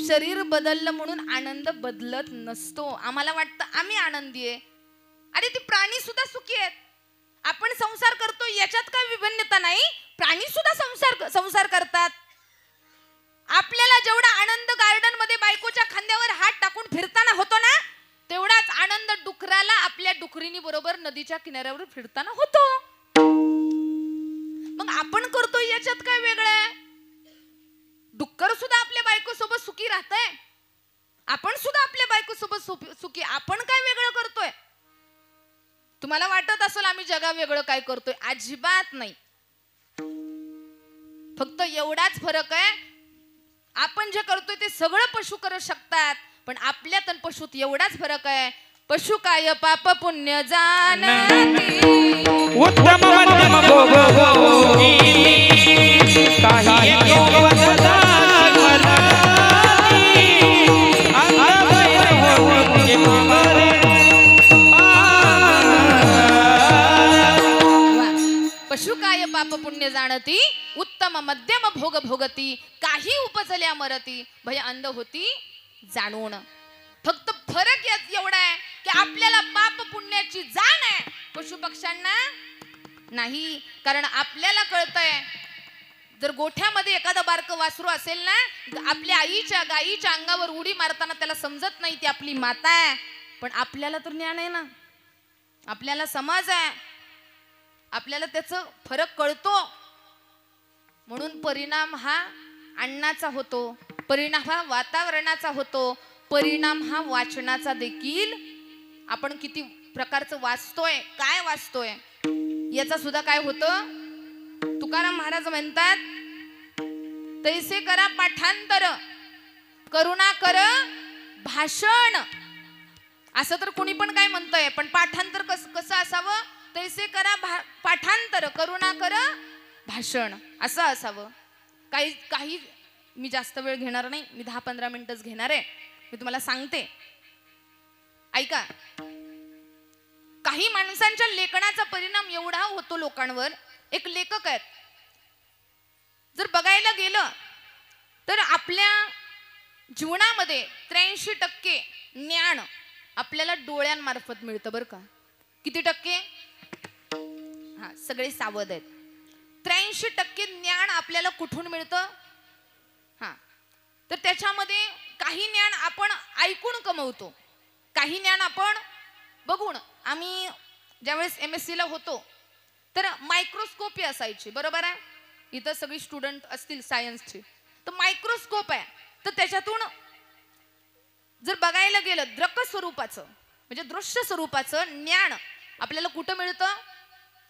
शरीर बदललं म्हणून आनंद बदलत नसतो. आम्हाला वाटतं आम्ही आनंदी आहे, अरे ती प्राणी सुद्धा सुखी आहेत. आपण संसार करतो याच्यात काय विभिन्नता नाही, प्राणी सुद्धा संसार करतात. आपल्याला जेवढा आनंद गार्डन मध्ये बायकोच्या खांद्यावर हात टाकून फिरताना होतो ना तेवढाच आनंद डुकराला आपल्या डुकरीनी बरोबर नदीच्या किनाऱ्यावर फिरताना होतो. मग आपण करतो याच्यात काय वेगळं? डुक्कर सुद्धा आपल्या बायको सोबत सुखी राहतंय, आपण सुद्धा आपल्या बायको सोबत सुखी. आपण काय वेगळं करतोय? तुम्हाला वाटत असेल आम्ही जगा वेगळं काय करतोय, अजिबात नाही. फक्त एवढाच फरक आहे, आपण जे करतोय ते सगळं पशु करू शकतात पण आपल्यात आणि पशुत एवढाच फरक आहे. पशु काय पाप पुण्य जाणती, उत्तम मध्यम भोगी काही योगवता पशु काय पाप पुण्य जाणती, उत्तम मध्यम भोग भोगती, काही उपजल्या मरती, भय अंध होती जाणून. फक्त फरक एवढा आहे की आपल्याला पाप पुण्याची जाण आहे, पशु पक्ष्यांना नाही. कारण आपल्याला कळतंय जर गोठ्यामध्ये एखादं बारकं वासरू असेल ना, आपल्या आईच्या गाईच्या अंगावर उडी मारताना त्याला समजत नाही ती आपली माता आहे. पण आपल्याला तर ज्ञान आहे ना, आपल्याला समज आहे, आपल्याला त्याचं फरक कळतो. म्हणून परिणाम हा अन्नाचा होतो, परिणाम हा वातावरणाचा होतो, परिणाम हा वाचनाचा देखील. आपण किती प्रकारचं वाचतोय, काय वाचतोय याचा सुद्धा काय होतं तुकाराम महाराज म्हणतात, तैसे करा पाठांतर, करुणा कर भाषण. असं तर कोणी पण काय म्हणतंय, पण पाठांतर कसं असावं? तैसे करा पाठांतर, करुणा कर भाषण, असं असावं. काही मी जास्त वेळ घेणार नाही, मी 10-15 मिनिटच घेणार आहे. मी तुम्हाला सांगते, ऐका. काही माणसांच्या लेखनाचा परिणाम एवढा होतो लोकांवर. एक लेखक आहेत, जर बघायला गेलं तर आपल्या जीवनामध्ये 83% ज्ञान आपल्याला डोळ्यांमार्फत मिळतं बरं का. किती टक्के? हा, सगळे सावध आहेत. 83% ज्ञान आपल्याला कुठून मिळतं? हा, तर त्याच्यामध्ये काही ज्ञान आपण ऐकून कमवतो, काही ज्ञान आपण बघून. आम्ही ज्यावेळेस MSc ला होतो तर मायक्रोस्कोपी असायची, बरोबर आहे. इथं सगळी स्टुडंट असतील सायन्सचे, तर मायक्रोस्कोप आहे. तर त्याच्यातून जर बघायला गेलं दृक स्वरूपाचं म्हणजे दृश्य स्वरूपाचं ज्ञान आपल्याला कुठं मिळतं?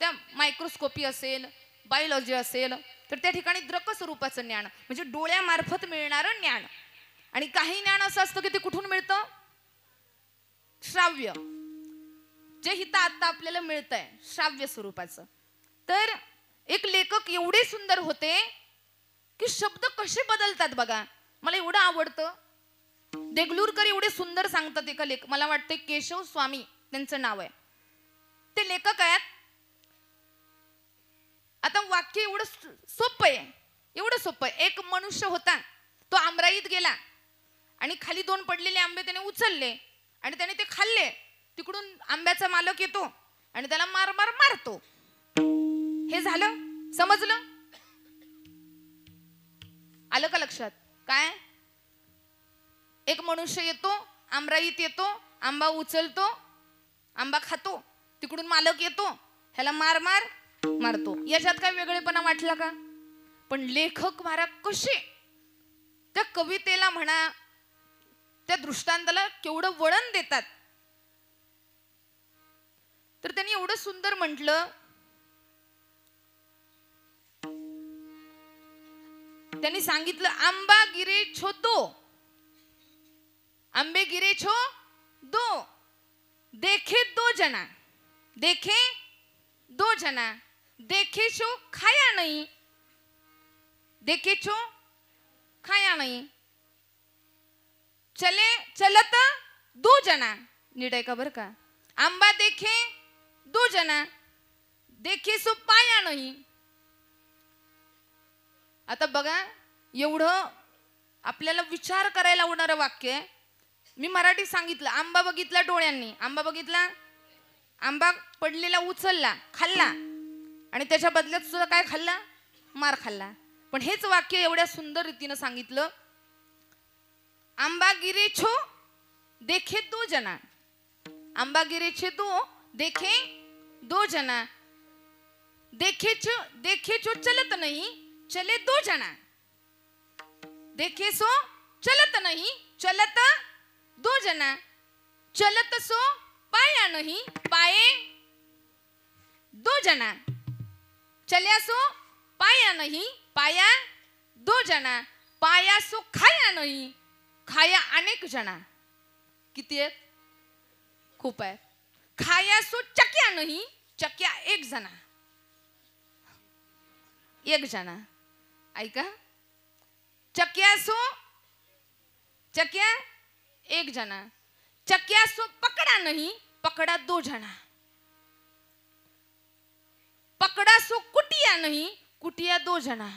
त्या मायक्रोस्कोपी असेल, बायोलॉजी असेल, तर त्या ठिकाणी दृक स्वरूपाचं ज्ञान म्हणजे डोळ्यामार्फत मिळणारं ज्ञान. आणि काही ज्ञान असं असतं की ते कुठून मिळतं? श्राव्य, जे हिता आता आपल्याला मिळतंय श्राव्य स्वरूपाचं. तर एक लेखक एवढे सुंदर होते की शब्द कसे बदलतात बघा. मला एवढं आवडतं. देगलूरकर एवढे सुंदर सांगतात. एका मला वाटतं केशव स्वामी त्यांचं नाव आहे, ते लेखक आहेत. आता वाक्य एवढं सोपं आहे, एवढं सोपं आहे. एक मनुष्य होता, तो आमराईत गेला आणि खाली 2 पडलेले आंबे त्याने उचलले आणि त्याने ते खाल्ले. तिकडून आंब्याचा मालक येतो आणि त्याला मारतो. हे झालं, समजलं? आलं का लक्षात? काय? एक मनुष्य येतो, आमराईत येतो, आंबा उचलतो, आंबा खातो. तिकडून मालक येतो, ह्याला मारतो. याच्यात काय वेगळेपणा वाटला का? पण लेखक महाराज कसे त्या कवितेला म्हणा, त्या दृष्टांताला केवढं वळण देतात. तर त्यांनी एवढं सुंदर म्हटलं, त्यांनी सांगितलं, आंबा गिरे छो दो, आंबे गिरे छो दो, देखे 2 जना, देखे 2 जना, देखे छो खाया नहीं, देखे छो खाया नहीं, चलत 2 जना. नीट आहे का बरं का? आंबा देखे 2 जना, देखे सो पाया नाही. आता बघा, एवढं आपल्याला विचार करायला लावणारं वाक्य आहे. मी मराठी सांगितलं, आंबा बघितला डोळ्यांनी, आंबा बघितला, आंबा पडलेला उचलला, खाल्ला आणि त्याच्या बदल्यात सुद्धा काय खाल्ला? मार खाल्ला. पण हेच वाक्य एवढ्या सुंदर रीतीनं सांगितलं, आंबा गिरे छो देखे 2 जना, आंबा गिरे छे 2, देखे 2 जना, देखे छो चलत नहीं, चले 2 जना, देखे सो चलत नहीं, चलत 2 जना, चलत सो पाया नहीं, पाए 2 जना, चल्या सो पाया नहीं, पाया 2 जना, पाया सो खाया नहीं, खाया अनेक जना. किती आहेत? खूप आहे. खाया सो चक्या नाही, चक्या 1 जना, 1 जना. ऐका, चक्या 1 जना, चक्या सो पकडा नाही, पकडा 2 जना, पकडा सो कुटिया नाही, कुटिया 2 जना.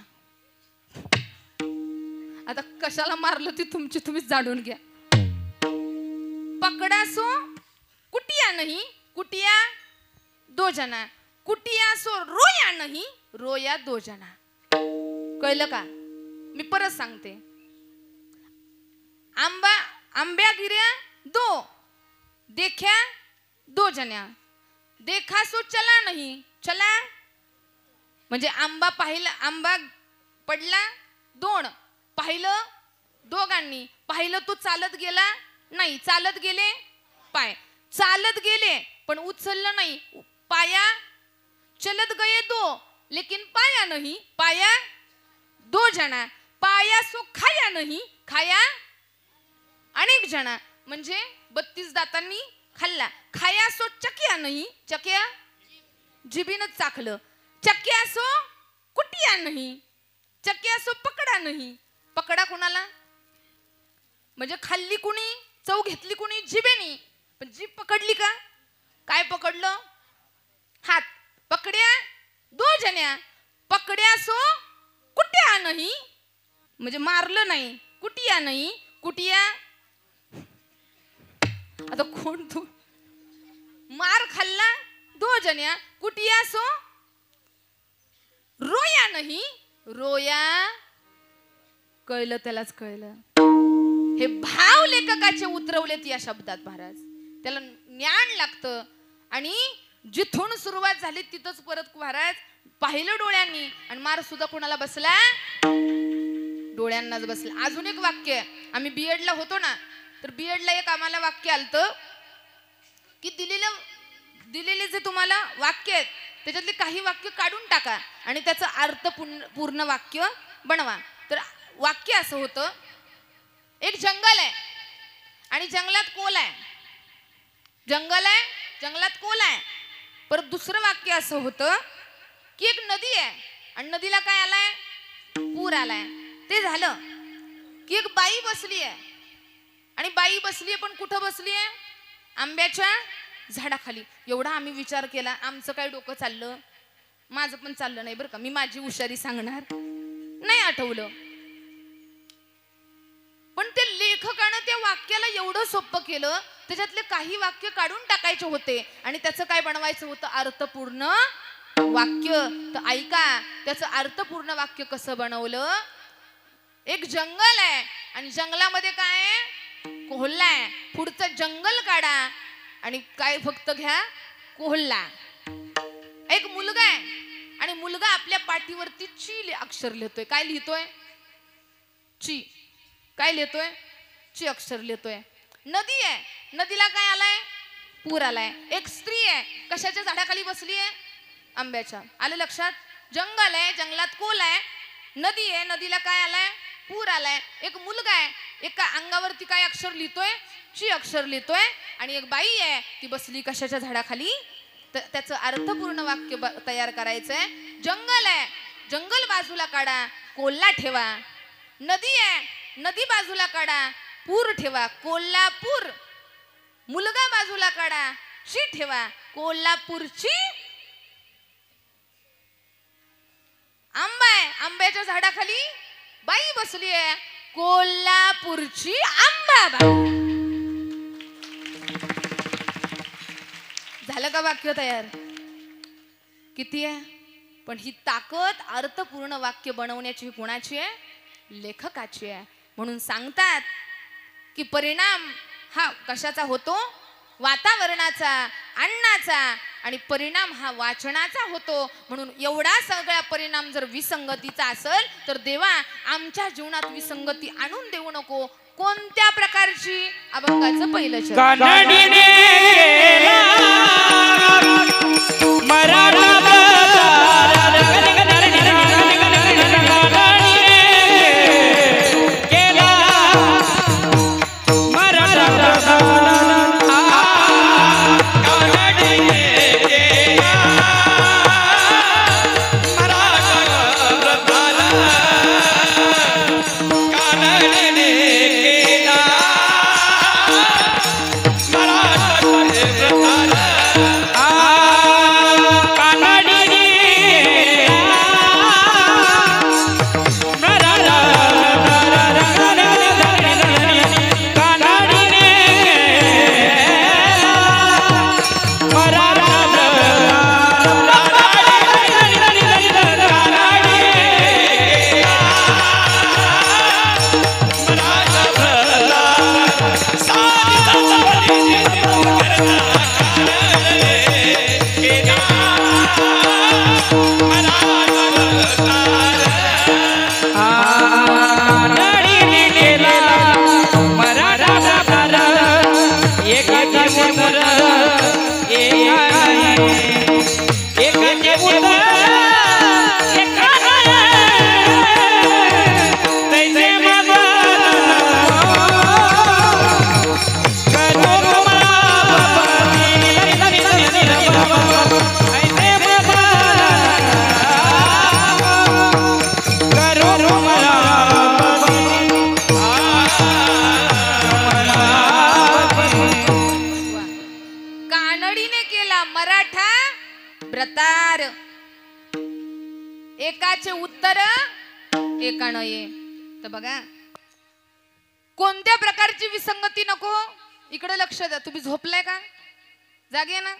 आता कशाला मारलं ती तुम्हीच जाणून घ्या. पकडा सो कुटिया नाही, कुटिया 2 जना, कुटिया सो रोया नाही, रोया 2 जना. कळलं का? मी परत सांगते. आंब्या गिऱ्या 2, देख्या 2 जण्या, देखा सो चला नाही, चला म्हणजे आंबा पाहिला, आंबा पडला 2, पाहिलं 2गांनी, पाहिलं तो चालत गेला नाही, चालत गेले पाय, चालत गेले पण उचललं नाही, पाया चलत गए 2, लेकिन पाया नहीं, पाया दो जना, पाया सो खाया नहीं, खाया अनेक जना. म्हणजे 32 दातांनी खाल्ला. खाया सो चक्या नाही, चक्या जिभीनच चाखलं. चक्या सो कुटिया नाही, चक्या सो पकडा नाही. पकडा कोणाला? म्हणजे खाल्ली कुणी, चव घेतली कुणी, जिभेनी. पण जीभ पकडली का? काय पकडलं? हात. पकड्या दो जण्या, पकड्या सो कुट्या नाही, म्हणजे मारलं नाही. कुटिया नाही, कुटिया. आता कोण तू? मार खाल्ला दो जण्या, कुटिया सो रोया नाही, रोया. कळलं त्यालाच कळलं. हे भाव लेखकाचे उतरवलेत या शब्दात महाराज. त्याला ज्ञान लागतं. आणि जिथून सुरुवात झाली तिथंच परत महाराज पाहिलं डोळ्यांनी. आणि मार सुद्धा कोणाला बसला? डोळ्यांनाच बसला. अजून एक वाक्य, आम्ही BEd ला होतो ना, तर BEd ला एक आम्हाला वाक्य आलतं की दिलेले जे तुम्हाला वाक्य आहेत त्याच्यातले काही वाक्य काढून टाका आणि त्याचं अर्थ पूर्ण वाक्य बनवा. तर वाक्य असं होतं, एक जंगल आहे आणि जंगलात कोल आहे. जंगल आहे, जंगलात कोल आहे. परत दुसरं वाक्य असं होतं की एक नदी आहे आणि नदीला काय आलाय? पूर आलाय. ते झालं की एक बाई बसली आहे आणि बाई बसली आहे, पण कुठं बसली आहे? आंब्याच्या झाडाखाली. एवढा आम्ही विचार केला. आमचं काय डोकं चाललं? माझं पण चाललं नाही बरं का. मी माझी हुशारी सांगणार नाही, आठवलं. पण ते लेखकानं त्या वाक्याला एवढं सोपं केलं, त्याच्यातले काही वाक्य काढून टाकायचे होते आणि त्याचं काय बनवायचं होतं? अर्थपूर्ण वाक्य. तर ऐका, त्याचं अर्थपूर्ण वाक्य कसं बनवलं. एक जंगल आहे आणि जंगलामध्ये काय आहे? कोल्हा आहे. पुढचं जंगल काढा आणि काय फक्त घ्या? कोल्हा. एक मुलगा आहे आणि मुलगा आपल्या पाठीवरती ची अक्षर लिहितोय. काय लिहितोय? ची. काय लिहितोय? ची अक्षर लिहितोय. नदी आहे, नदीला काय आलाय? पूर आलाय. एक स्त्री आहे, कशाच्या झाडाखाली बसली आहे? आंब्याच्या. आलं लक्षात? जंगल आहे, जंगलात कोल आहे. नदी आहे, नदीला काय आलाय? पूर आलाय. एक मुलगा आहे, एका अंगावरती काय अक्षर लिहितोय? ची अक्षर लिहितोय. आणि एक बाई आहे, ती बसली कशाच्या झाडाखाली? त्याचं अर्थपूर्ण वाक्य तयार करायचंय. जंगल आहे, जंगल बाजूला काढा, कोल्हा ठेवा. नदी आहे, नदी बाजूला काढा, पूर ठेवा, कोल्हापूर. मुलगा बाजूला काढा, ची ठेवा, कोल्हापूरची. आंबा आहे, आंब्याच्या झाडाखाली बाई बसली आहे, कोल्हापूरची आंबाबाई. झालं का वाक्य तयार? किती आहे? पण ही ताकद अर्थपूर्ण वाक्य बनवण्याची कोणाची आहे? लेखकाची आहे. म्हणून सांगतात की परिणाम हा कशाचा होतो? वातावरणाचा, अन्नाचा. आणि परिणाम हा वाचनाचा होतो. म्हणून एवढा सगळा परिणाम जर विसंगतीचा असेल तर देवा आमच्या जीवनात विसंगती आणून देऊ नको. कोणत्या प्रकारची? अभंगाचं पहिलं चरण. मराठा ब्रतार एकाचे उत्तर एकानं ये. तर बघा कोणत्या प्रकारची विसंगती नको. इकडे लक्ष द्या. तुम्ही झोपलाय का? जागे ना?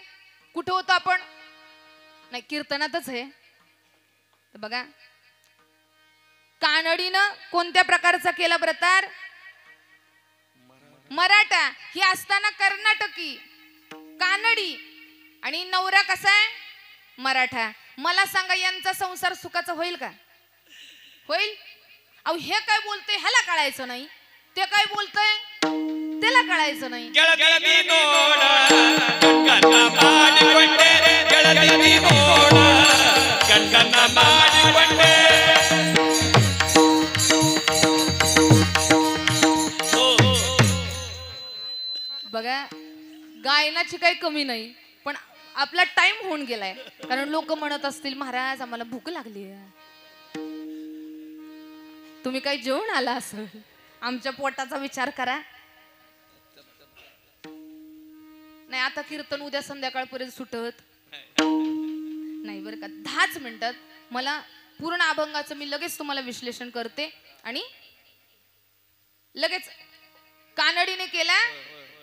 कुठे होतो आपण? नाही कीर्तनातच आहे. तर बघा कानडीनं कोणत्या प्रकारचा केला प्रतार? मराठा. ही असताना कर्नाटकी कानडी आणि नवरा कसा आहे? मराठा. मला सांगा यांचा संसार सुखाचा होईल का? होईल? अहो हे काय बोलते ह्याला कळायचं नाही, ते काय बोलतय त्याला कळायचं नाही. बघा गायनाची काही कमी नाही, पण आपला टाइम होऊन गेलाय. कारण लोक म्हणत असतील महाराज आम्हाला भूक लागली आहे, तुम्ही काही जेवण आला असेल, आमच्या पोटाचा विचार करा. नाही आता कीर्तन उद्या संध्याकाळपर्यंत सुटत नाही बरं का. 10च मिनिटात मला पूर्ण अभंगाचं मी लगेच तुम्हाला विश्लेषण करते. आणि लगेच कानडीने केला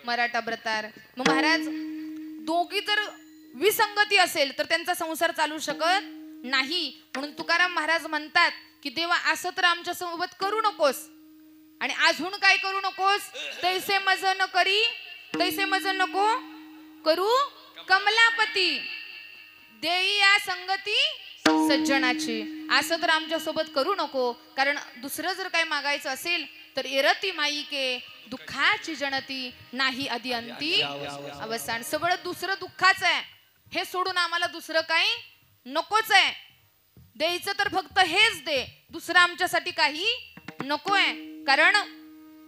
मराठा ब्रतार. मग महाराज दोघी जर विसंगती असेल तर त्यांचा संसार चालू शकत नाही. म्हणून तुकाराम महाराज म्हणतात की देवा असं तर आमच्या सोबत करू नकोस, आणि अजून काय करू नकोस. तैसे मज न करी, तैसे मज नको करू कमलापती, देई या संगती सज्जनाची. असं तर आमच्या सोबत करू नको. कारण दुसरं जर काही मागायचं असेल तर एरती माईके दुःखाची जनती नाही आधी अंती अवसान. सगळं दुसरं दुःखाचं आहे, हे सोडून आम्हाला दुसरं काही नकोच आहे. द्यायचं तर फक्त हेच दे, दुसरं आमच्यासाठी काही नको आहे. कारण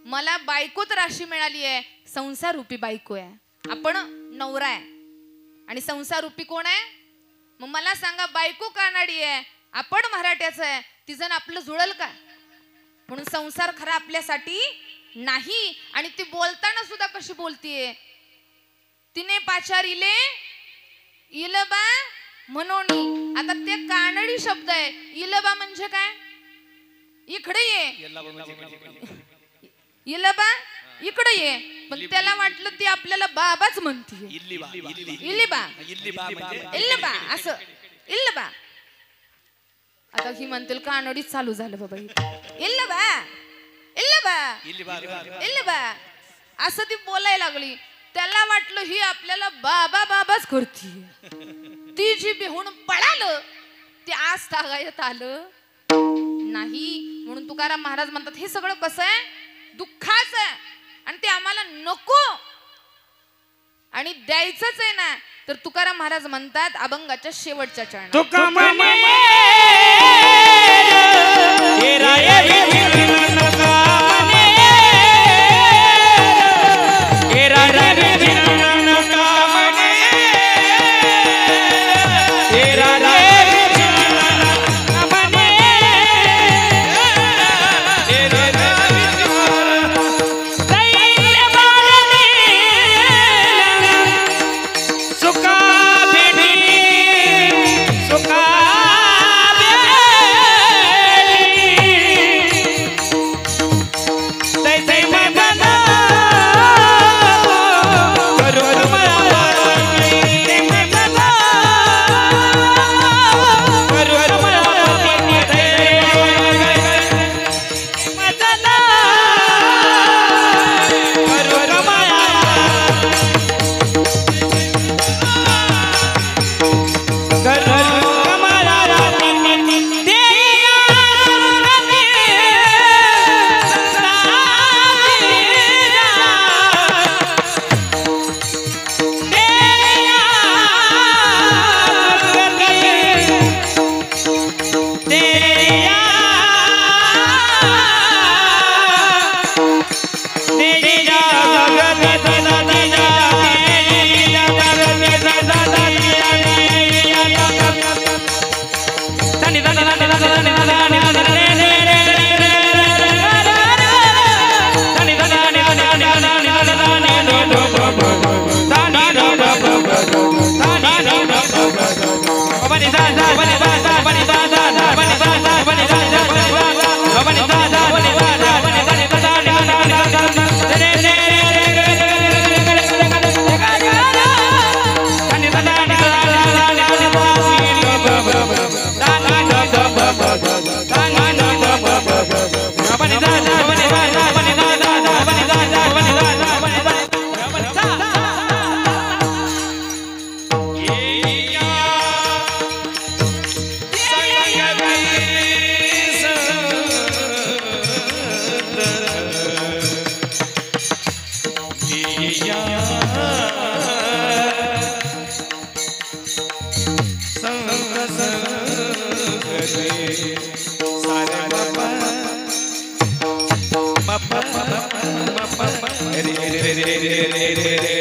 मला बायको तर अशी मिळाली आहे, संसार रूपी बायको आहे. आपण नवरा आहे आणि संसार रूपी कोण आहे? मग मला सांगा बायको कानाडी आहे, आपण मराठ्याचं आहे, ती जण आपलं जुळल का? म्हणून संसार खरा आपल्यासाठी नाही. आणि ती बोलताना सुद्धा कशी बोलतीये, तिने पाचारिले इलबा म्हणोनी. आता ते कानडी शब्द आहे. इलबा म्हणजे काय? इकडे ये, इलबा इकडे ये. पण त्याला वाटलं ती आपल्याला बाबाच म्हणतीये. इल्लिबा इल्लिबा असं इल्लिबा. आता ही म्हणतील कानडीच चालू झालं बाबा. इल्लिबा इल्लिबा इल्लिबा असं ती बोलायला लागली. त्याला वाटलं ही आपल्याला बाबा बाबाच करतीये. ती जी बिहून पळालं ते आज तागायत आलं नाही. म्हणून तुकाराम महाराज म्हणतात हे सगळं कसं आहे? दुःखाचं आहे, आणि ते आम्हाला नको आणि द्यायचंच आहे ना. तर तुकाराम महाराज म्हणतात अभंगाच्या शेवटच्या चरणात,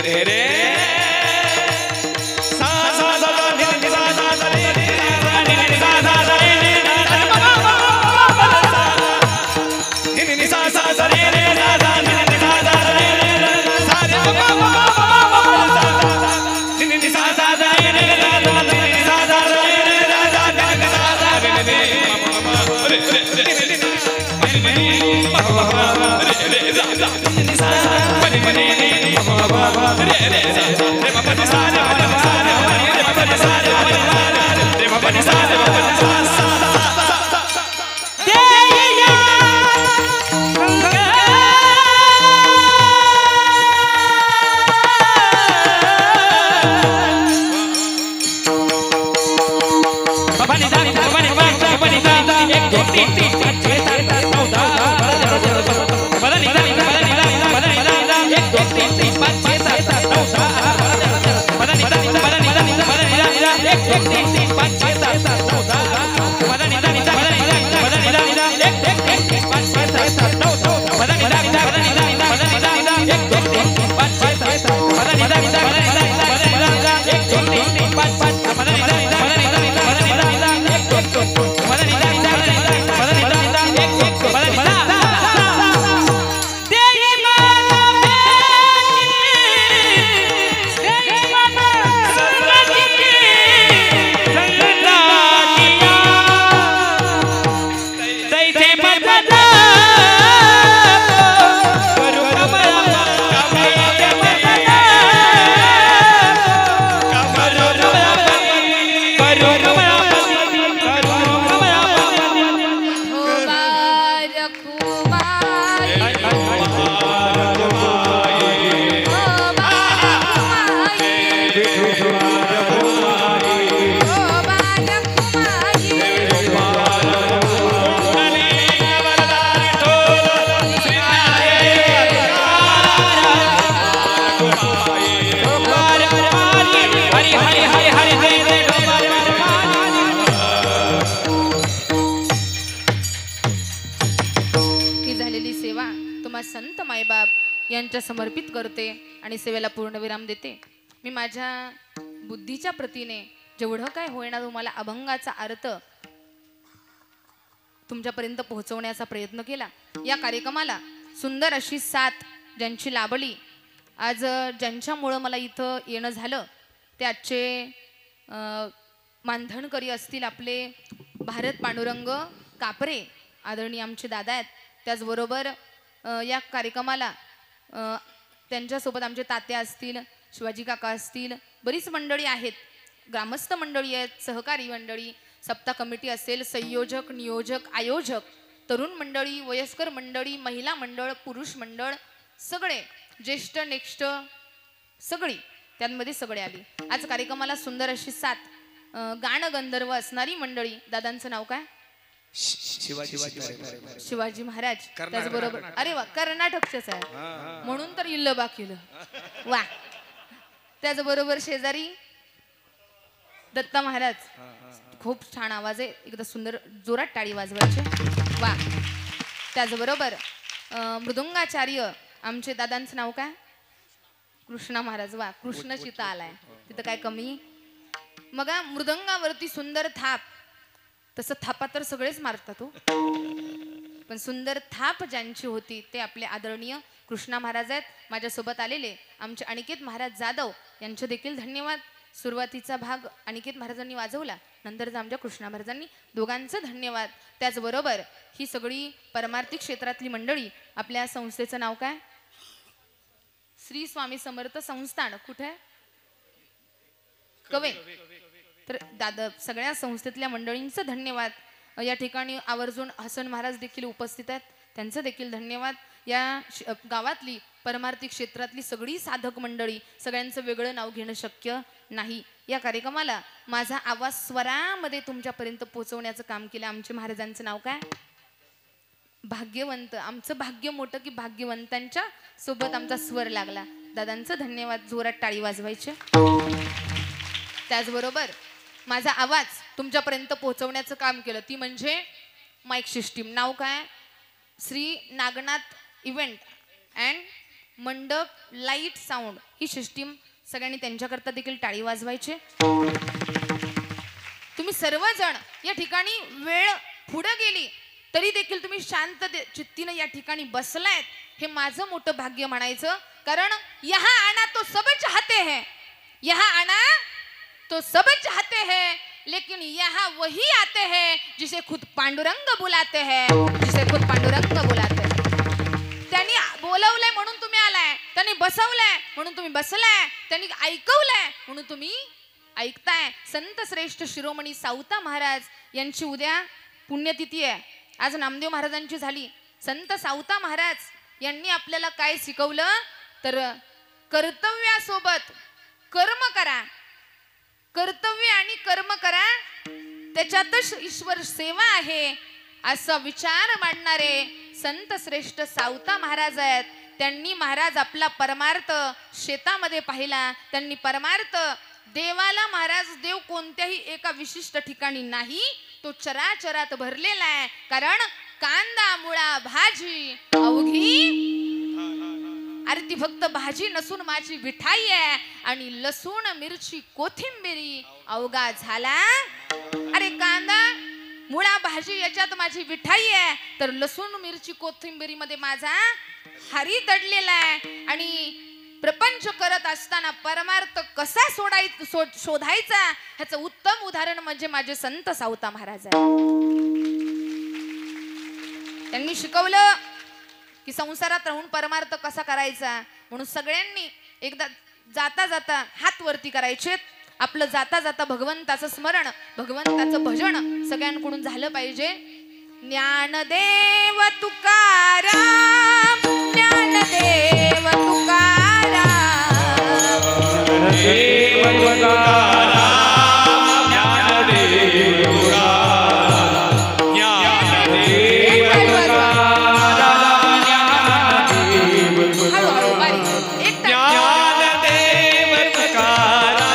रे रे सा सा सा रे रे सा सा रे रे सा सा रे रे सा सा सा रे रे सा सा रे रे सा सा रे रे सा रे सा सा रे रे सा सा रे संत मायबाप यांच्या समर्पित करते आणि सेवेला पूर्णविराम देते. मी माझ्या बुद्धीच्या प्रतीने जेवढं काय होईना तुम्हाला अभंगाचा अर्थ तुमच्यापर्यंत पोहोचवण्याचा प्रयत्न केला. या कार्यक्रमाला सुंदर अशी साथ ज्यांची लाभली, आज ज्यांच्यामुळं मला इथं येणं झालं ते आजचे मानधनकरी असतील आपले भारत पांडुरंग कापरे आदरणीय आमचे दादा आहेत. त्याचबरोबर या कार्यक्रमाला त्यांच्यासोबत आमचे तात्या असतील, शिवाजी काका असतील, बरीच मंडळी आहेत, ग्रामस्थ मंडळी आहेत, सहकारी मंडळी, सप्ताह कमिटी असेल, संयोजक, नियोजक, आयोजक, तरुण मंडळी, वयस्कर मंडळी, महिला मंडळ, पुरुष मंडळ, सगळे ज्येष्ठ नेक्स्ट सगळी त्यामध्ये सगळे आली. आज कार्यक्रमाला सुंदर अशी साथ गाणं गंधर्व असणारी मंडळी. दादांचं नाव काय? शिवाजी महाराज. त्याचबरोबर अरे वा, कर्नाटकचेच आहे म्हणून तर इल्ल बा केलं वा. त्याचबरोबर शेजारी दत्ता महाराज, खूप छान आवाज आहे, एकदा सुंदर जोरात टाळी वाजवायचे वा. त्याचबरोबर मृदुंगाचार्य आमचे दादांचं नाव काय? कृष्णा महाराज वा. कृष्ण चिता आलाय तिथं काय कमी. मग मृदंगावरती सुंदर थाप, तसं थापा तर सगळेच मारतात हो, पण सुंदर थाप ज्यांची होती ते आपले आदरणीय कृष्णा महाराज आहेत. माझ्यासोबत आलेले आमचे अनिकेत महाराज जाधव यांचे देखील धन्यवाद. सुरुवातीचा भाग अनिकेत महाराजांनी वाजवला, नंतरचा आमच्या कृष्णा महाराजांनी, दोघांचं धन्यवाद. त्याचबरोबर ही सगळी परमार्थिक क्षेत्रातली मंडळी. आपल्या संस्थेचं नाव काय? श्री स्वामी समर्थ संस्थान. कुठे? कवे. तर दादा सगळ्या संस्थेतल्या मंडळींचं धन्यवाद. या ठिकाणी आवर्जून हसन महाराज देखील उपस्थित आहेत, त्यांचं देखील धन्यवाद. या गावातली परमार्थिक क्षेत्रातली सगळी साधक मंडळी, सगळ्यांचं वेगळं नाव घेणं शक्य नाही. या कार्यक्रमाला माझा आवाज स्वरामध्ये तुमच्यापर्यंत पोहोचवण्याचं काम केलं आमचे महाराजांचं नाव काय? भाग्यवंत. आमचं भाग्य मोठं की भाग्यवंतांच्या सोबत आमचा स्वर लागला. दादांचं धन्यवाद, जोरात टाळी वाजवायचे. त्याचबरोबर माझा आवाज तुमच्यापर्यंत पोहोचवण्याचं काम केलं ती म्हणजे माईक सिस्टीम. नाव काय? Shri Nagnath event and Mandap, light, sound ही सिस्टीम सगळ्यांनी त्यांच्याकरता देखील टाळी वाजवायची. तुम्ही सर्वजण या ठिकाणी वेळ पुढे गेली तरी देखील तुम्ही शांत चित्तीने या ठिकाणी बसलायत हे माझं मोठं भाग्य म्हणायचं. कारण यहाँ आना तो सब चाहते हैं, यहाँ आना तो सब चाहते हैं, लेकिन यहाँ वही आते हैं जिसे खुद पांडुरंग बुलाते हैं, जिसे खुद पांडुरंग बुलाते हैं. त्यांनी बोलवलंय म्हणून तुम्ही आलाय, त्यांनी बसवलंय म्हणून तुम्ही बसलाय, त्यांनी ऐकवलंय म्हणून तुम्ही ऐकताय. संत श्रेष्ठ शिरोमणी सावता महाराज यांची उद्या पुण्यतिथी आहे. आज नामदेव महाराजांची झाली. संत सावता महाराज यांनी आपल्याला काय शिकवलं तर कर्तव्यासोबत कर्म करा, कर्तव्य आणि कर्म करा त्याच्यातच ईश्वर सेवा आहे असा विचार मांडणारे संत श्रेष्ठ सावता महाराज आहेत. त्यांनी महाराज आपला परमार्थ शेतामध्ये पाहिला. त्यांनी परमार्थ देवाला महाराज देव कोणत्याही एका विशिष्ट ठिकाणी नाही, तो चराचरात भरलेला आहे. कारण कांदा मुळा भाजी अवघी, अरे ती फक्त भाजी नसून माझी मिठाई आहे. आणि लसूण मिरची कोथिंबिरी अवघा झाला. अरे कांदा मुळा भाजी याच्यात माझी मिठाई आहे, तर लसूण मिरची कोथिंबिरी मध्ये माझा हरी दडलेला आहे. आणि प्रपंच करत असताना परमार्थ कसा शोधायचा ह्याचं उत्तम उदाहरण म्हणजे माझे संत सावता महाराज आहे. त्यांनी शिकवलं की संसारात राहून परमार्थ कसा करायचा. म्हणून सगळ्यांनी एकदा जाता जाता हात वरती करायचे. आपलं जाता जाता भगवंताचं स्मरण, भगवंताचं भजन सगळ्यांकडून झालं पाहिजे. ज्ञानदेव तुकाराम, ज्ञानदेव तुकाराम, ज्ञानदेव तुकाराम, ज्ञानदेव तुकाराम, ज्ञानदेव तुकाराम, ज्ञानदेव तुकाराम, ज्ञानदेव तुकाराम,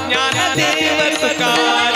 ज्ञानदेव तुकाराम.